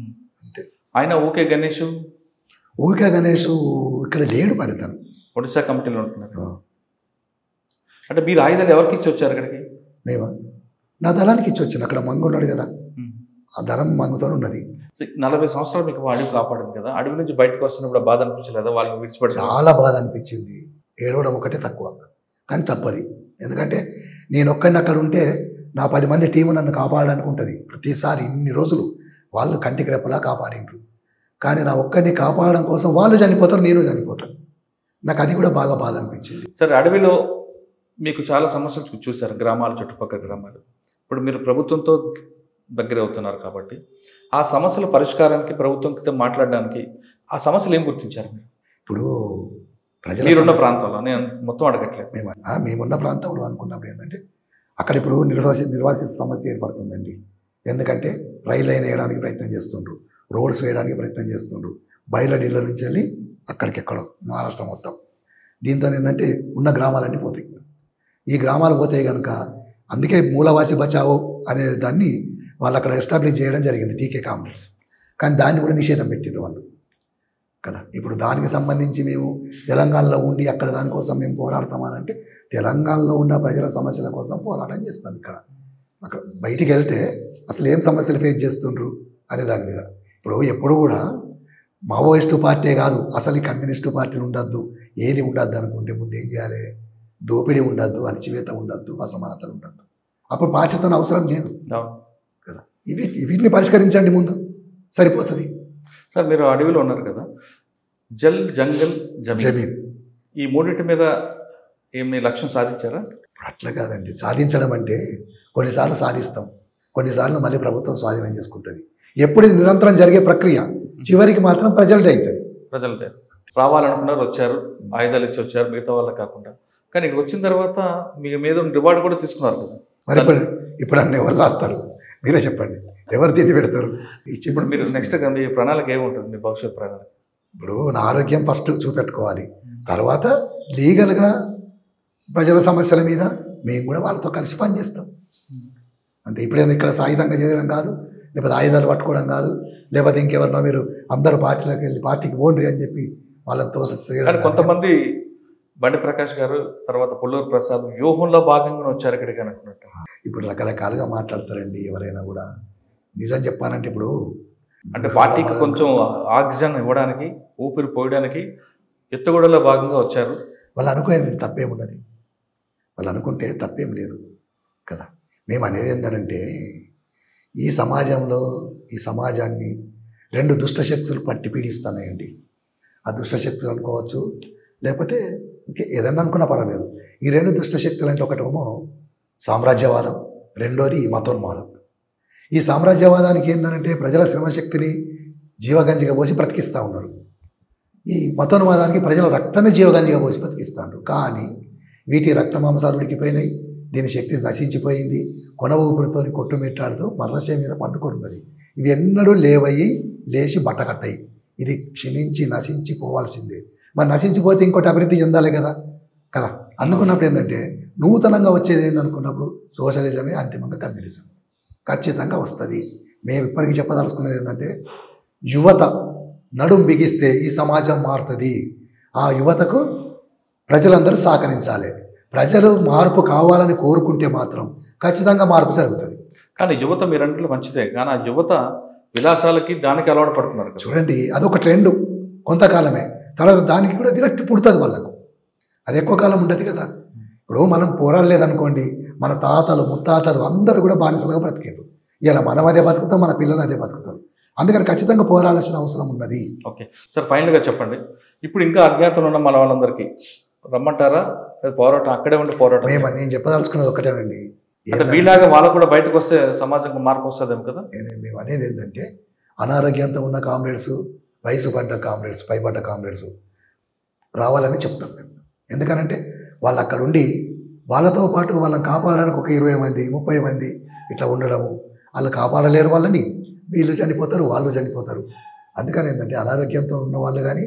అంతే. ఆయన ఊకే గణేష్ ఇక్కడ లేడు మరి. తను ఒడిశా కమిటీలో ఉంటున్నారు. అంటే మీరు ఆయుధాలు ఎవరికి ఇచ్చి వచ్చారు అక్కడికి? మేమా నా దళానికి ఇచ్చి వచ్చాను. అక్కడ మంగు ఉన్నాడు కదా, ఆ దళం మంగుతో ఉన్నది. 40 సంవత్సరాలు మీకు అడవి కాపాడింది కదా. అడవి నుంచి బయటకు వస్తున్నప్పుడు బాధ అనిపించలేదా? వాళ్ళని విడిచిపెట్టి చాలా బాధ అనిపించింది. ఏడవడం ఒకటే తక్కువ, కానీ తప్పది. ఎందుకంటే నేను ఒక్కడిని అక్కడ ఉంటే నా 10 మంది టీము నన్ను కాపాడడానికి ఉంటుంది. ప్రతిసారి ఇన్ని రోజులు వాళ్ళు కంటికి రెప్పలా కాపాడిండ్రు. కానీ నా ఒక్కడిని కాపాడడం కోసం వాళ్ళు చనిపోతారు, నేను చనిపోతాను. నాకు అది కూడా బాగా బాధ అనిపించింది. సరే, అడవిలో మీకు చాలా సమస్యలు చూశారు, గ్రామాలు, చుట్టుపక్కల గ్రామాలు. ఇప్పుడు మీరు ప్రభుత్వంతో దగ్గర అవుతున్నారు కాబట్టి ఆ సమస్యల పరిష్కారానికి ప్రభుత్వంతో మాట్లాడడానికి ఆ సమస్యలు ఏం గుర్తించారు మీరు? ఇప్పుడు మీరున్న ప్రాంతంలో, నేను మొత్తం అడగట్లేదు, మేమున్న ప్రాంతంలో అనుకున్నప్పుడు ఏంటంటే అక్కడ ఇప్పుడు నిర్వాసిత సమస్య ఏర్పడుతుందండి. ఎందుకంటే రైలు లైన్ వేయడానికి ప్రయత్నం చేస్తుండ్రు, రోడ్స్ వేయడానికి ప్రయత్నం చేస్తుండ్రు, బయలుడీళ్ళ నుంచి వెళ్ళి అక్కడికెక్కడో మహారాష్ట్ర మొత్తం. దీంతో ఏంటంటే ఉన్న గ్రామాలన్నీ పోతాయి. ఈ గ్రామాలు పోతాయి కనుక అందుకే మూలవాసి బచావో అనే దాన్ని వాళ్ళు అక్కడ ఎస్టాబ్లిష్ చేయడం జరిగింది, టీకే కాంప్లెక్స్. కానీ దాన్ని కూడా నిషేధం పెట్టిండ్రు వాళ్ళు కదా. ఇప్పుడు దానికి సంబంధించి మేము తెలంగాణలో ఉండి అక్కడ దానికోసం మేము పోరాడతామనంటే తెలంగాణలో ఉన్న ప్రజల సమస్యల కోసం పోరాటం చేస్తాం. ఇక్కడ అక్కడ బయటికి వెళ్తే అసలు ఏం సమస్యలు ఫేస్ చేస్తుండ్రు అనే దాని మీద. ఇప్పుడు ఎప్పుడు కూడా మావోయిస్టు పార్టీ కాదు, అసలు ఈ కమ్యూనిస్టు పార్టీని ఉండద్దు, ఏది ఉండద్దు అనుకుంటే ముందు ఏం చేయాలి? దోపిడీ ఉండద్దు, అణచివేత ఉండద్దు, అసమానతలు ఉండద్దు. అప్పుడు పార్టీతో అవసరం లేదు కదా. వీటిని పరిష్కరించండి ముందు, సరిపోతుంది. సార్, మీరు అడవిలో ఉన్నారు కదా, జల్, జంగల్, జమీన్, ఈ మూడింటి మీద ఏమి లక్ష్యం సాధించారా? అట్లా కాదండి. సాధించడం అంటే కొన్నిసార్లు సాధిస్తాం, కొన్నిసార్లు మళ్ళీ ప్రభుత్వం స్వాధీనం చేసుకుంటుంది. ఎప్పుడు ఇది నిరంతరం జరిగే ప్రక్రియ, చివరికి మాత్రం ప్రజలదే అవుతుంది. ప్రజలదే రావాలనుకున్నారు, వచ్చారు, ఆయుధాలు ఇచ్చి వచ్చారు, మిగతా వాళ్ళకి కాకుండా. కానీ ఇక్కడ వచ్చిన తర్వాత మీ మీద రివార్డు కూడా తీసుకున్నారు కదా. మరి ఇప్పుడు అన్నీ ఎవరు రాస్తారు? మీరే చెప్పండి, ఎవరు తిండి పెడతారు? ఇప్పుడు మీరు నెక్స్ట్ మీ ప్రణాళిక ఏముంటుంది, మీ భవిష్యత్ ప్రణాళిక? ఇప్పుడు నా ఆరోగ్యం ఫస్ట్ చూపెట్టుకోవాలి, తర్వాత లీగల్గా ప్రజల సమస్యల మీద మేము కూడా వాళ్ళతో కలిసి పనిచేస్తాం. అంటే ఇప్పుడేమో ఇక్కడ సాయుధంగా చేయడం కాదు, లేకపోతే ఆయుధాలు పట్టుకోవడం కాదు, లేకపోతే ఇంకెవరినో మీరు అందరూ పార్టీలోకి వెళ్ళి పార్టీకి పోండి అని చెప్పి వాళ్ళతో. కొంతమంది బండి ప్రకాష్ గారు, తర్వాత పుల్లూరు ప్రసాద్ వ్యూహంలో భాగంగా వచ్చారు ఇక్కడికి అనుకున్నట్టు. ఇప్పుడు రకరకాలుగా మాట్లాడతారండి ఎవరైనా కూడా. నిజం చెప్పాలంటే ఇప్పుడు అంటే పార్టీకి కొంచెం ఆక్సిజన్ ఇవ్వడానికి, ఊపిరి పోయడానికి ఎత్తుగడలో భాగంగా వచ్చారు. వాళ్ళు అనుకునే తప్పేమున్నది, వాళ్ళు అనుకుంటే తప్పేం లేదు కదా. మేము అనేది ఏంటంటే ఈ సమాజంలో ఈ సమాజాన్ని 2 దుష్టశక్తులు పట్టి పీడిస్తున్నాయండి. ఆ దుష్టశక్తులు అనుకోవచ్చు, లేకపోతే ఇంకే ఏదన్నా అనుకున్నా పర్వాలేదు. ఈ 2 దుష్టశక్తులు అంటే ఒకటేమో సామ్రాజ్యవాదం, రెండోది మతోన్మాదం. ఈ సామ్రాజ్యవాదానికి ఏంటంటే ప్రజల శ్రమశక్తిని జీవగంజిగా పోసి బ్రతికిస్తూ ఉన్నారు. ఈ మతోన్మాదానికి ప్రజల రక్తాన్ని జీవగంజిగా పోసి బ్రతికిస్తూ. కానీ వీటి రక్త మాంసాలు ఉడికిపోయినాయి, దీని శక్తి నశించిపోయింది, కొన ఊపిరితో కొట్టుమిట్టాడుతూ మరణశయ మీద పండుకొన్నది. ఇవి ఎన్నడూ లేవయ్యి లేచి బట్టకట్టాయి. ఇది క్షీణించి నశించిపోవాల్సిందే. మరి నశించిపోతే ఇంకోటి అభివృద్ధి చెందాలి కదా. అందుకున్నప్పుడు ఏంటంటే నూతనంగా వచ్చేది ఏందనుకున్నప్పుడు సోషలిజమే అంతిమంగా కమ్యూనిజం ఖచ్చితంగా వస్తుంది. మేము ఇప్పటికీ చెప్పదలుచుకున్నది ఏంటంటే యువత నడుం బిగిస్తే ఈ సమాజం మారుతుంది. ఆ యువతకు ప్రజలందరూ సహకరించాలి. ప్రజలు మార్పు కావాలని కోరుకుంటే మాత్రం ఖచ్చితంగా మార్పు జరుగుతుంది. కానీ యువత మీరంటే మంచిదే, కానీ ఆ యువత విలాసాలకి దానికి అలవాటు పడుతున్నారు కదా. చూడండి, అదొక ట్రెండ్ కొంతకాలమే, తర్వాత దానికి కూడా విరక్తి పుడుతుంది వాళ్ళకు. అది ఎక్కువ కాలం ఉంటుంది కదా. ఇప్పుడు మనం పోరాడలేదనుకోండి, మన తాతలు ముత్తాతలు అందరూ కూడా బానిసలుగా బ్రతికారు. ఇలా మనం అదే బతుకుతాం, మన పిల్లలు అదే బతుకుతారు. అందుకని ఖచ్చితంగా పోరాడాల్సిన అవసరం ఉన్నది. ఓకే సార్, ఫైనల్గా చెప్పండి, ఇప్పుడు ఇంకా అజ్ఞాతంలో ఉన్న మన వాళ్ళందరికీ రమ్మంటారా, పోరాటం అక్కడే ఉండి పోరాటం? నేను చెప్పదలుచుకున్నది ఒకటేనండి, అంటే మీలాగా వాళ్ళు కూడా బయటకు వస్తే సమాజంలో మార్పు వస్తుందేమో కదా. మేము అనేది ఏంటంటే అనారోగ్యంతో ఉన్న కామ్రేడ్స్, వయసు పడ్డ కామ్రేడ్స్, పైపడ్డ కామ్రేడ్స్ రావాలని చెప్తాం మేము. ఎందుకనంటే వాళ్ళు అక్కడ ఉండి వాళ్ళతో పాటు వాళ్ళని కాపాడడానికి ఒక 20 మంది 30 మంది ఇట్లా ఉండడము, వాళ్ళు కాపాడలేరు వాళ్ళని, వీళ్ళు చనిపోతారు, వాళ్ళు చనిపోతారు. అందుకని ఏంటంటే అనారోగ్యంతో ఉన్న వాళ్ళు కానీ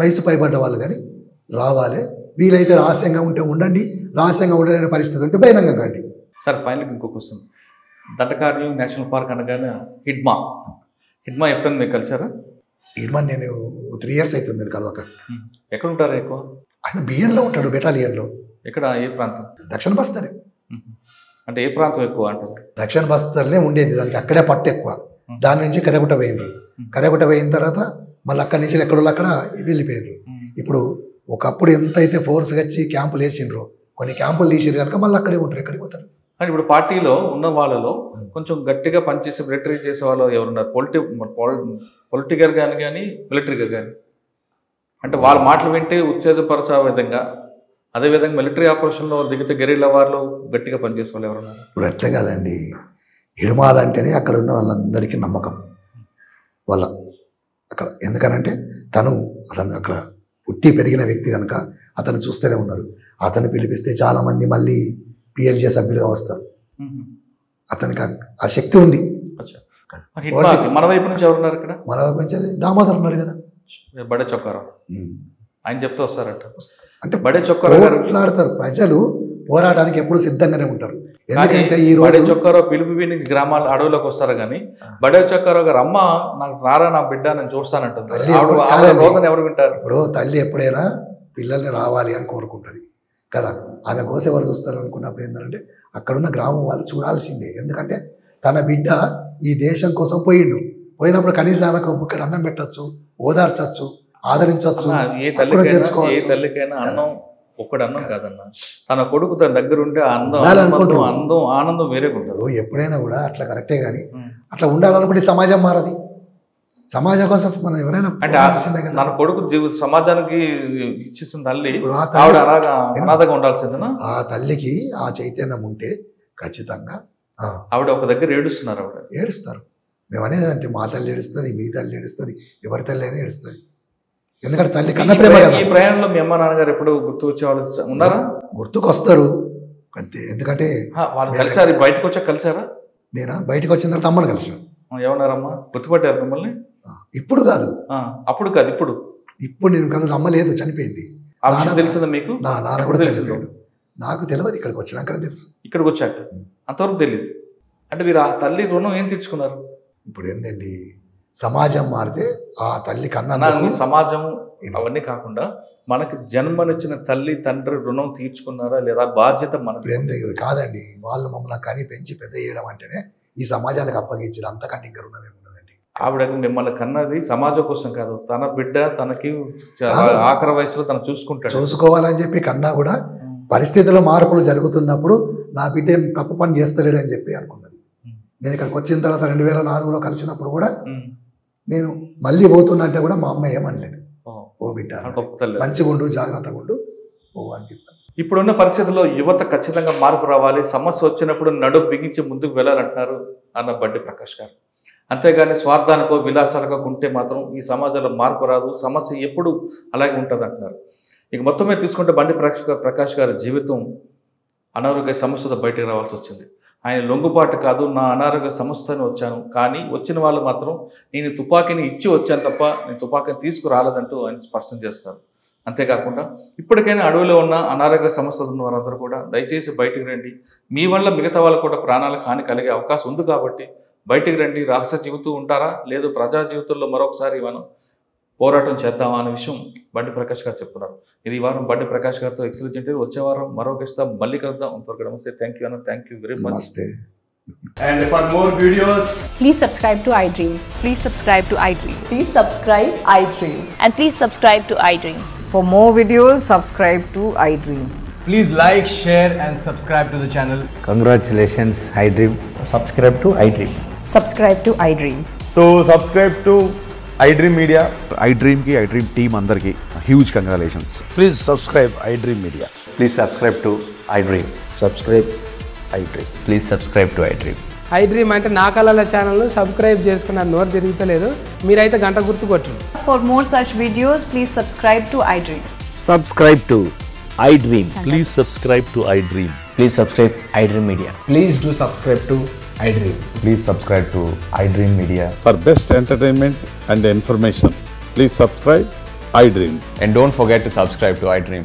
వయసు పైబడ్డ వాళ్ళు కానీ రావాలి. వీలైతే రహస్యంగా ఉంటే ఉండండి, రహస్యంగా ఉండలేని పరిస్థితి ఉంటే బహిరంగంగా కండి. సార్ ఫైనల్గా ఇంకో క్వశ్చన్, దండకారణ్యం నేషనల్ పార్క్ అనగానే హిడ్మా ఎప్పుడైనా మీరు కలిసారా? ఇర్మాన్ నేను 3 years అవుతుంది మీరు కలవక. ఎక్కడ ఉంటారు ఎక్కువ? ఆయన బియ్యంలో ఉంటాడు, బెటాలియన్లో. ఎక్కడ, ఏ ప్రాంతం? దక్షిణ బస్తరే. అంటే ఏ ప్రాంతం ఎక్కువ అంటారు? దక్షిణ బస్తర్నే ఉండేది, దానికి అక్కడే పట్టు ఎక్కువ. దాని నుంచి కరగుట్ట పోయినరు, కరగుట్ట పోయిన తర్వాత మళ్ళీ అక్కడి నుంచి ఎక్కడో అక్కడ వెళ్ళిపోయారు. ఇప్పుడు ఒకప్పుడు ఎంతైతే ఫోర్స్గా వచ్చి క్యాంపులు వేసిండ్రో, కొన్ని క్యాంపులు తీసిరు కనుక మళ్ళీ అక్కడే ఉంటారు. ఎక్కడికి పోతారు? అంటే ఇప్పుడు పార్టీలో ఉన్న వాళ్ళలో కొంచెం గట్టిగా పనిచేసి మిలిటరీ చేసే వాళ్ళు ఎవరున్నారు? పొలిటికల్ కానీ మిలిటరీగా కానీ, అంటే వాళ్ళ మాటలు వింటే ఉత్తేజపరచే విధంగా, అదేవిధంగా మిలిటరీ ఆపరేషన్లో దిగితే గెరిల్లా వాళ్ళు గట్టిగా పనిచేసే వాళ్ళు ఎవరున్నారు? ఇప్పుడు అట్లే కాదండి, హిడమాలంటేనే అక్కడ ఉన్న వాళ్ళందరికీ నమ్మకం వాళ్ళ అక్కడ. ఎందుకనంటే అతను అక్కడ పుట్టి పెరిగిన వ్యక్తి కనుక అతను చూస్తూనే ఉన్నారు. అతను పిలిపిస్తే చాలామంది మళ్ళీ పిఎల్జే సభ్యులుగా వస్తారు. అతనికి ఆ శక్తి ఉంది. మన వైపు నుంచి ఎవరున్నారు ఇక్కడ? మన వైపు నుంచి దామోదర్ ఉన్నాడు కదా, బడే చొక్కారావు. ఆయన చెప్తే వస్తారట. అంటే బడే చొక్కారావు మాట్లాడతారు. ప్రజలు పోరాటానికి ఎప్పుడు సిద్ధంగానే ఉంటారు. ఎందుకంటే ఈ బడే చొక్కారావు పిలుపు విని గ్రామాలు అడవులోకి వస్తారు, కానీ బడే చొక్కారావు గారు అమ్మ నాకు రారా నా బిడ్డ నేను చూస్తానంటుంది. ఎవరు వింటారు? ఇప్పుడు తల్లి ఎప్పుడైనా పిల్లల్ని రావాలి అని కోరుకుంటుంది కదా. ఆమె కోసం ఎవరు చూస్తారు అనుకున్నప్పుడు ఏంటంటే అక్కడున్న గ్రామం వాళ్ళు చూడాల్సిందే. ఎందుకంటే తన బిడ్డ ఈ దేశం కోసం పోయినప్పుడు కనీసం ఆమెకు ఇక్కడ అన్నం పెట్టచ్చు, ఓదార్చచ్చు, ఆదరించవచ్చు. ఏ తల్లికైనా అన్నం ఒక్కడు అన్నం కాదన్న, తన కొడుకు తన దగ్గర ఉంటే ఆనందం వేరేగా ఉంటుంది. ఎప్పుడైనా కూడా అట్లా కరెక్టే, కానీ అట్లా ఉండాలనుకుంటే సమాజం మారది. సమాజం కోసం మనం ఎవరైనా అంటే తన కొడుకు సమాజానికి ఇచ్చేసిన తల్లి ఆవిడ అనాథగా ఉండాల్సిందేనా? ఆ తల్లికి ఆ చైతన్యం ఉంటే ఖచ్చితంగా ఆవిడ ఒక దగ్గర ఏడుస్తున్నారు. ఏడుస్తారు. మేము అనేది అంటే మా తల్లి ఏడుస్తుంది, మీ తల్లి ఏడుస్తుంది, ఎవరి తల్లి అయినా ఏడుస్తుంది. ఎందుకంటే తల్లి కన్న ప్రేమ కదా. ఈ ప్రయాణంలో మీ అమ్మ నాన్నగారు ఎప్పుడు గుర్తు వచ్చేవాళ్ళు ఉన్నారా? గుర్తుకు వస్తారు అంతే. ఎందుకంటే వాళ్ళు కలిసారు, బయటకు వచ్చాక కలిసారా? నేనా బయటకు వచ్చిన తర్వాత అమ్మని కలిసాను. ఏమన్నారమ్మా? గుర్తుపట్టారు మిమ్మల్ని? ఇప్పుడు కాదు, అప్పుడు కాదు, ఇప్పుడు నేను కనుక అమ్మలేదు, చనిపోయింది. తెలిసిందా మీకు? నా నాన్న కూడా చనిపోయాడు. నాకు తెలియదు, ఇక్కడికి వచ్చినాక తెలుసు. ఇక్కడికి వచ్చాక అంతవరకు తెలియదు. అంటే మీరు ఆ తల్లి రుణం ఏం తీర్చుకున్నారు? ఇప్పుడు ఏంటండి, సమాజం మారితే ఆ తల్లి కన్నా సమాజం అవన్నీ కాకుండా మనకి జన్మనిచ్చిన తల్లి తండ్రి రుణం తీర్చుకున్నారా లేదా? బాధ్యత మనకు కాదండి. వాళ్ళు మమ్మల్ని కానీ పెంచి పెద్ద చేయడం అంటేనే ఈ సమాజానికి అప్పగించారు. అంతకంటే ఇంకా రుణం ఏమున్నదండి. ఆవిడ మిమ్మల్ని కన్నది సమాజం కోసం కాదు, తన బిడ్డ తనకి ఆఖరి వయసులో తను చూసుకోవాలని చెప్పి కన్నా కూడా పరిస్థితుల్లో మార్పులు జరుగుతున్నప్పుడు నా బిడ్డ ఏం తప్పు పని చేస్తలేడు అని చెప్పి అనుకున్నది. నేను ఇక్కడికి వచ్చిన తర్వాత 2004లో కలిసినప్పుడు కూడా నేను మళ్ళీ పోతున్నా అంటే కూడా మా అమ్మ ఏమనలేదు. ఓ బిడ్డ మంచిగా ఉండు, జాగ్రత్తగా ఉండు, ఓ అని చెప్పాను. ఇప్పుడున్న పరిస్థితుల్లో యువత ఖచ్చితంగా మార్పు రావాలి, సమస్య వచ్చినప్పుడు నడుము బిగించి ముందుకు వెళ్ళాలంటున్నారు అన్న బండి ప్రకాష్ గారు. అంతేగాని స్వార్థానికో విలాసాలకో ఉంటే మాత్రం ఈ సమాజంలో మార్పు రాదు, సమస్య ఎప్పుడు అలాగే ఉంటుంది అంటున్నారు. ఇక మొత్తం మీద తీసుకుంటే బండి ప్రకాష్ గారి జీవితం అనారోగ్య సమస్యతో బయటకు రావాల్సి వచ్చింది. ఆయన లొంగుబాటు కాదు, నా అనారోగ్య సమస్యని వచ్చాను, కానీ వచ్చిన వాళ్ళు మాత్రం నేను తుపాకీని ఇచ్చి వచ్చాను తప్ప నేను తుపాకీని తీసుకురాలేదంటూ ఆయన స్పష్టం చేస్తారు. అంతేకాకుండా ఇప్పటికైనా అడవిలో ఉన్న అనారోగ్య సమస్యలు ఉన్న వారందరూ కూడా దయచేసి బయటికి రండి. మీ వల్ల మిగతా వాళ్ళు కూడా ప్రాణాలకు హాని కలిగే అవకాశం ఉంది కాబట్టి బయటికి రండి. రహస్య జీవితం ఉంటారా లేదు ప్రజా జీవితంలో మరొకసారి మనం పోరాటం చేద్దామా అనే విషయం బండి ప్రకాష్ గారు చెప్తున్నారు. ఇది ఈ వారం బండి ప్రకాష్ గారితో ఎక్సలెంట్ ఇంటర్వ్యూ. వచ్చే వారం మరో గెస్ట్తో మళ్ళీ కలుద్దాం. అంతవరకు నమస్తే. థ్యాంక్ యూ అన్న. Thank you very much. నమస్తే. And for more videos, Please subscribe to iDream. Please subscribe to iDream. Please subscribe iDream. And please subscribe to iDream. For more videos, subscribe to iDream. please like, share and subscribe to the channel. Congratulations, iDream. Subscribe to iDream. Subscribe to iDream. So subscribe to iDream Media. iDream ki iDream team andarki huge congratulations. Please subscribe iDream Media. Please subscribe to iDream. Subscribe iDream. Please subscribe to iDream. iDream అంటే నా కళల channel subscribe చేసుకున్న నోరు తిరుగుతలేదు. మీరైతే గంట గుర్తు కొట్టండి. For more such videos, please subscribe to iDream. Subscribe to iDream. Please subscribe to iDream. Please subscribe iDream Media. Please do subscribe to iDream. Please subscribe to iDream Media. For best entertainment and information, please subscribe iDream. And don't forget to subscribe to iDream.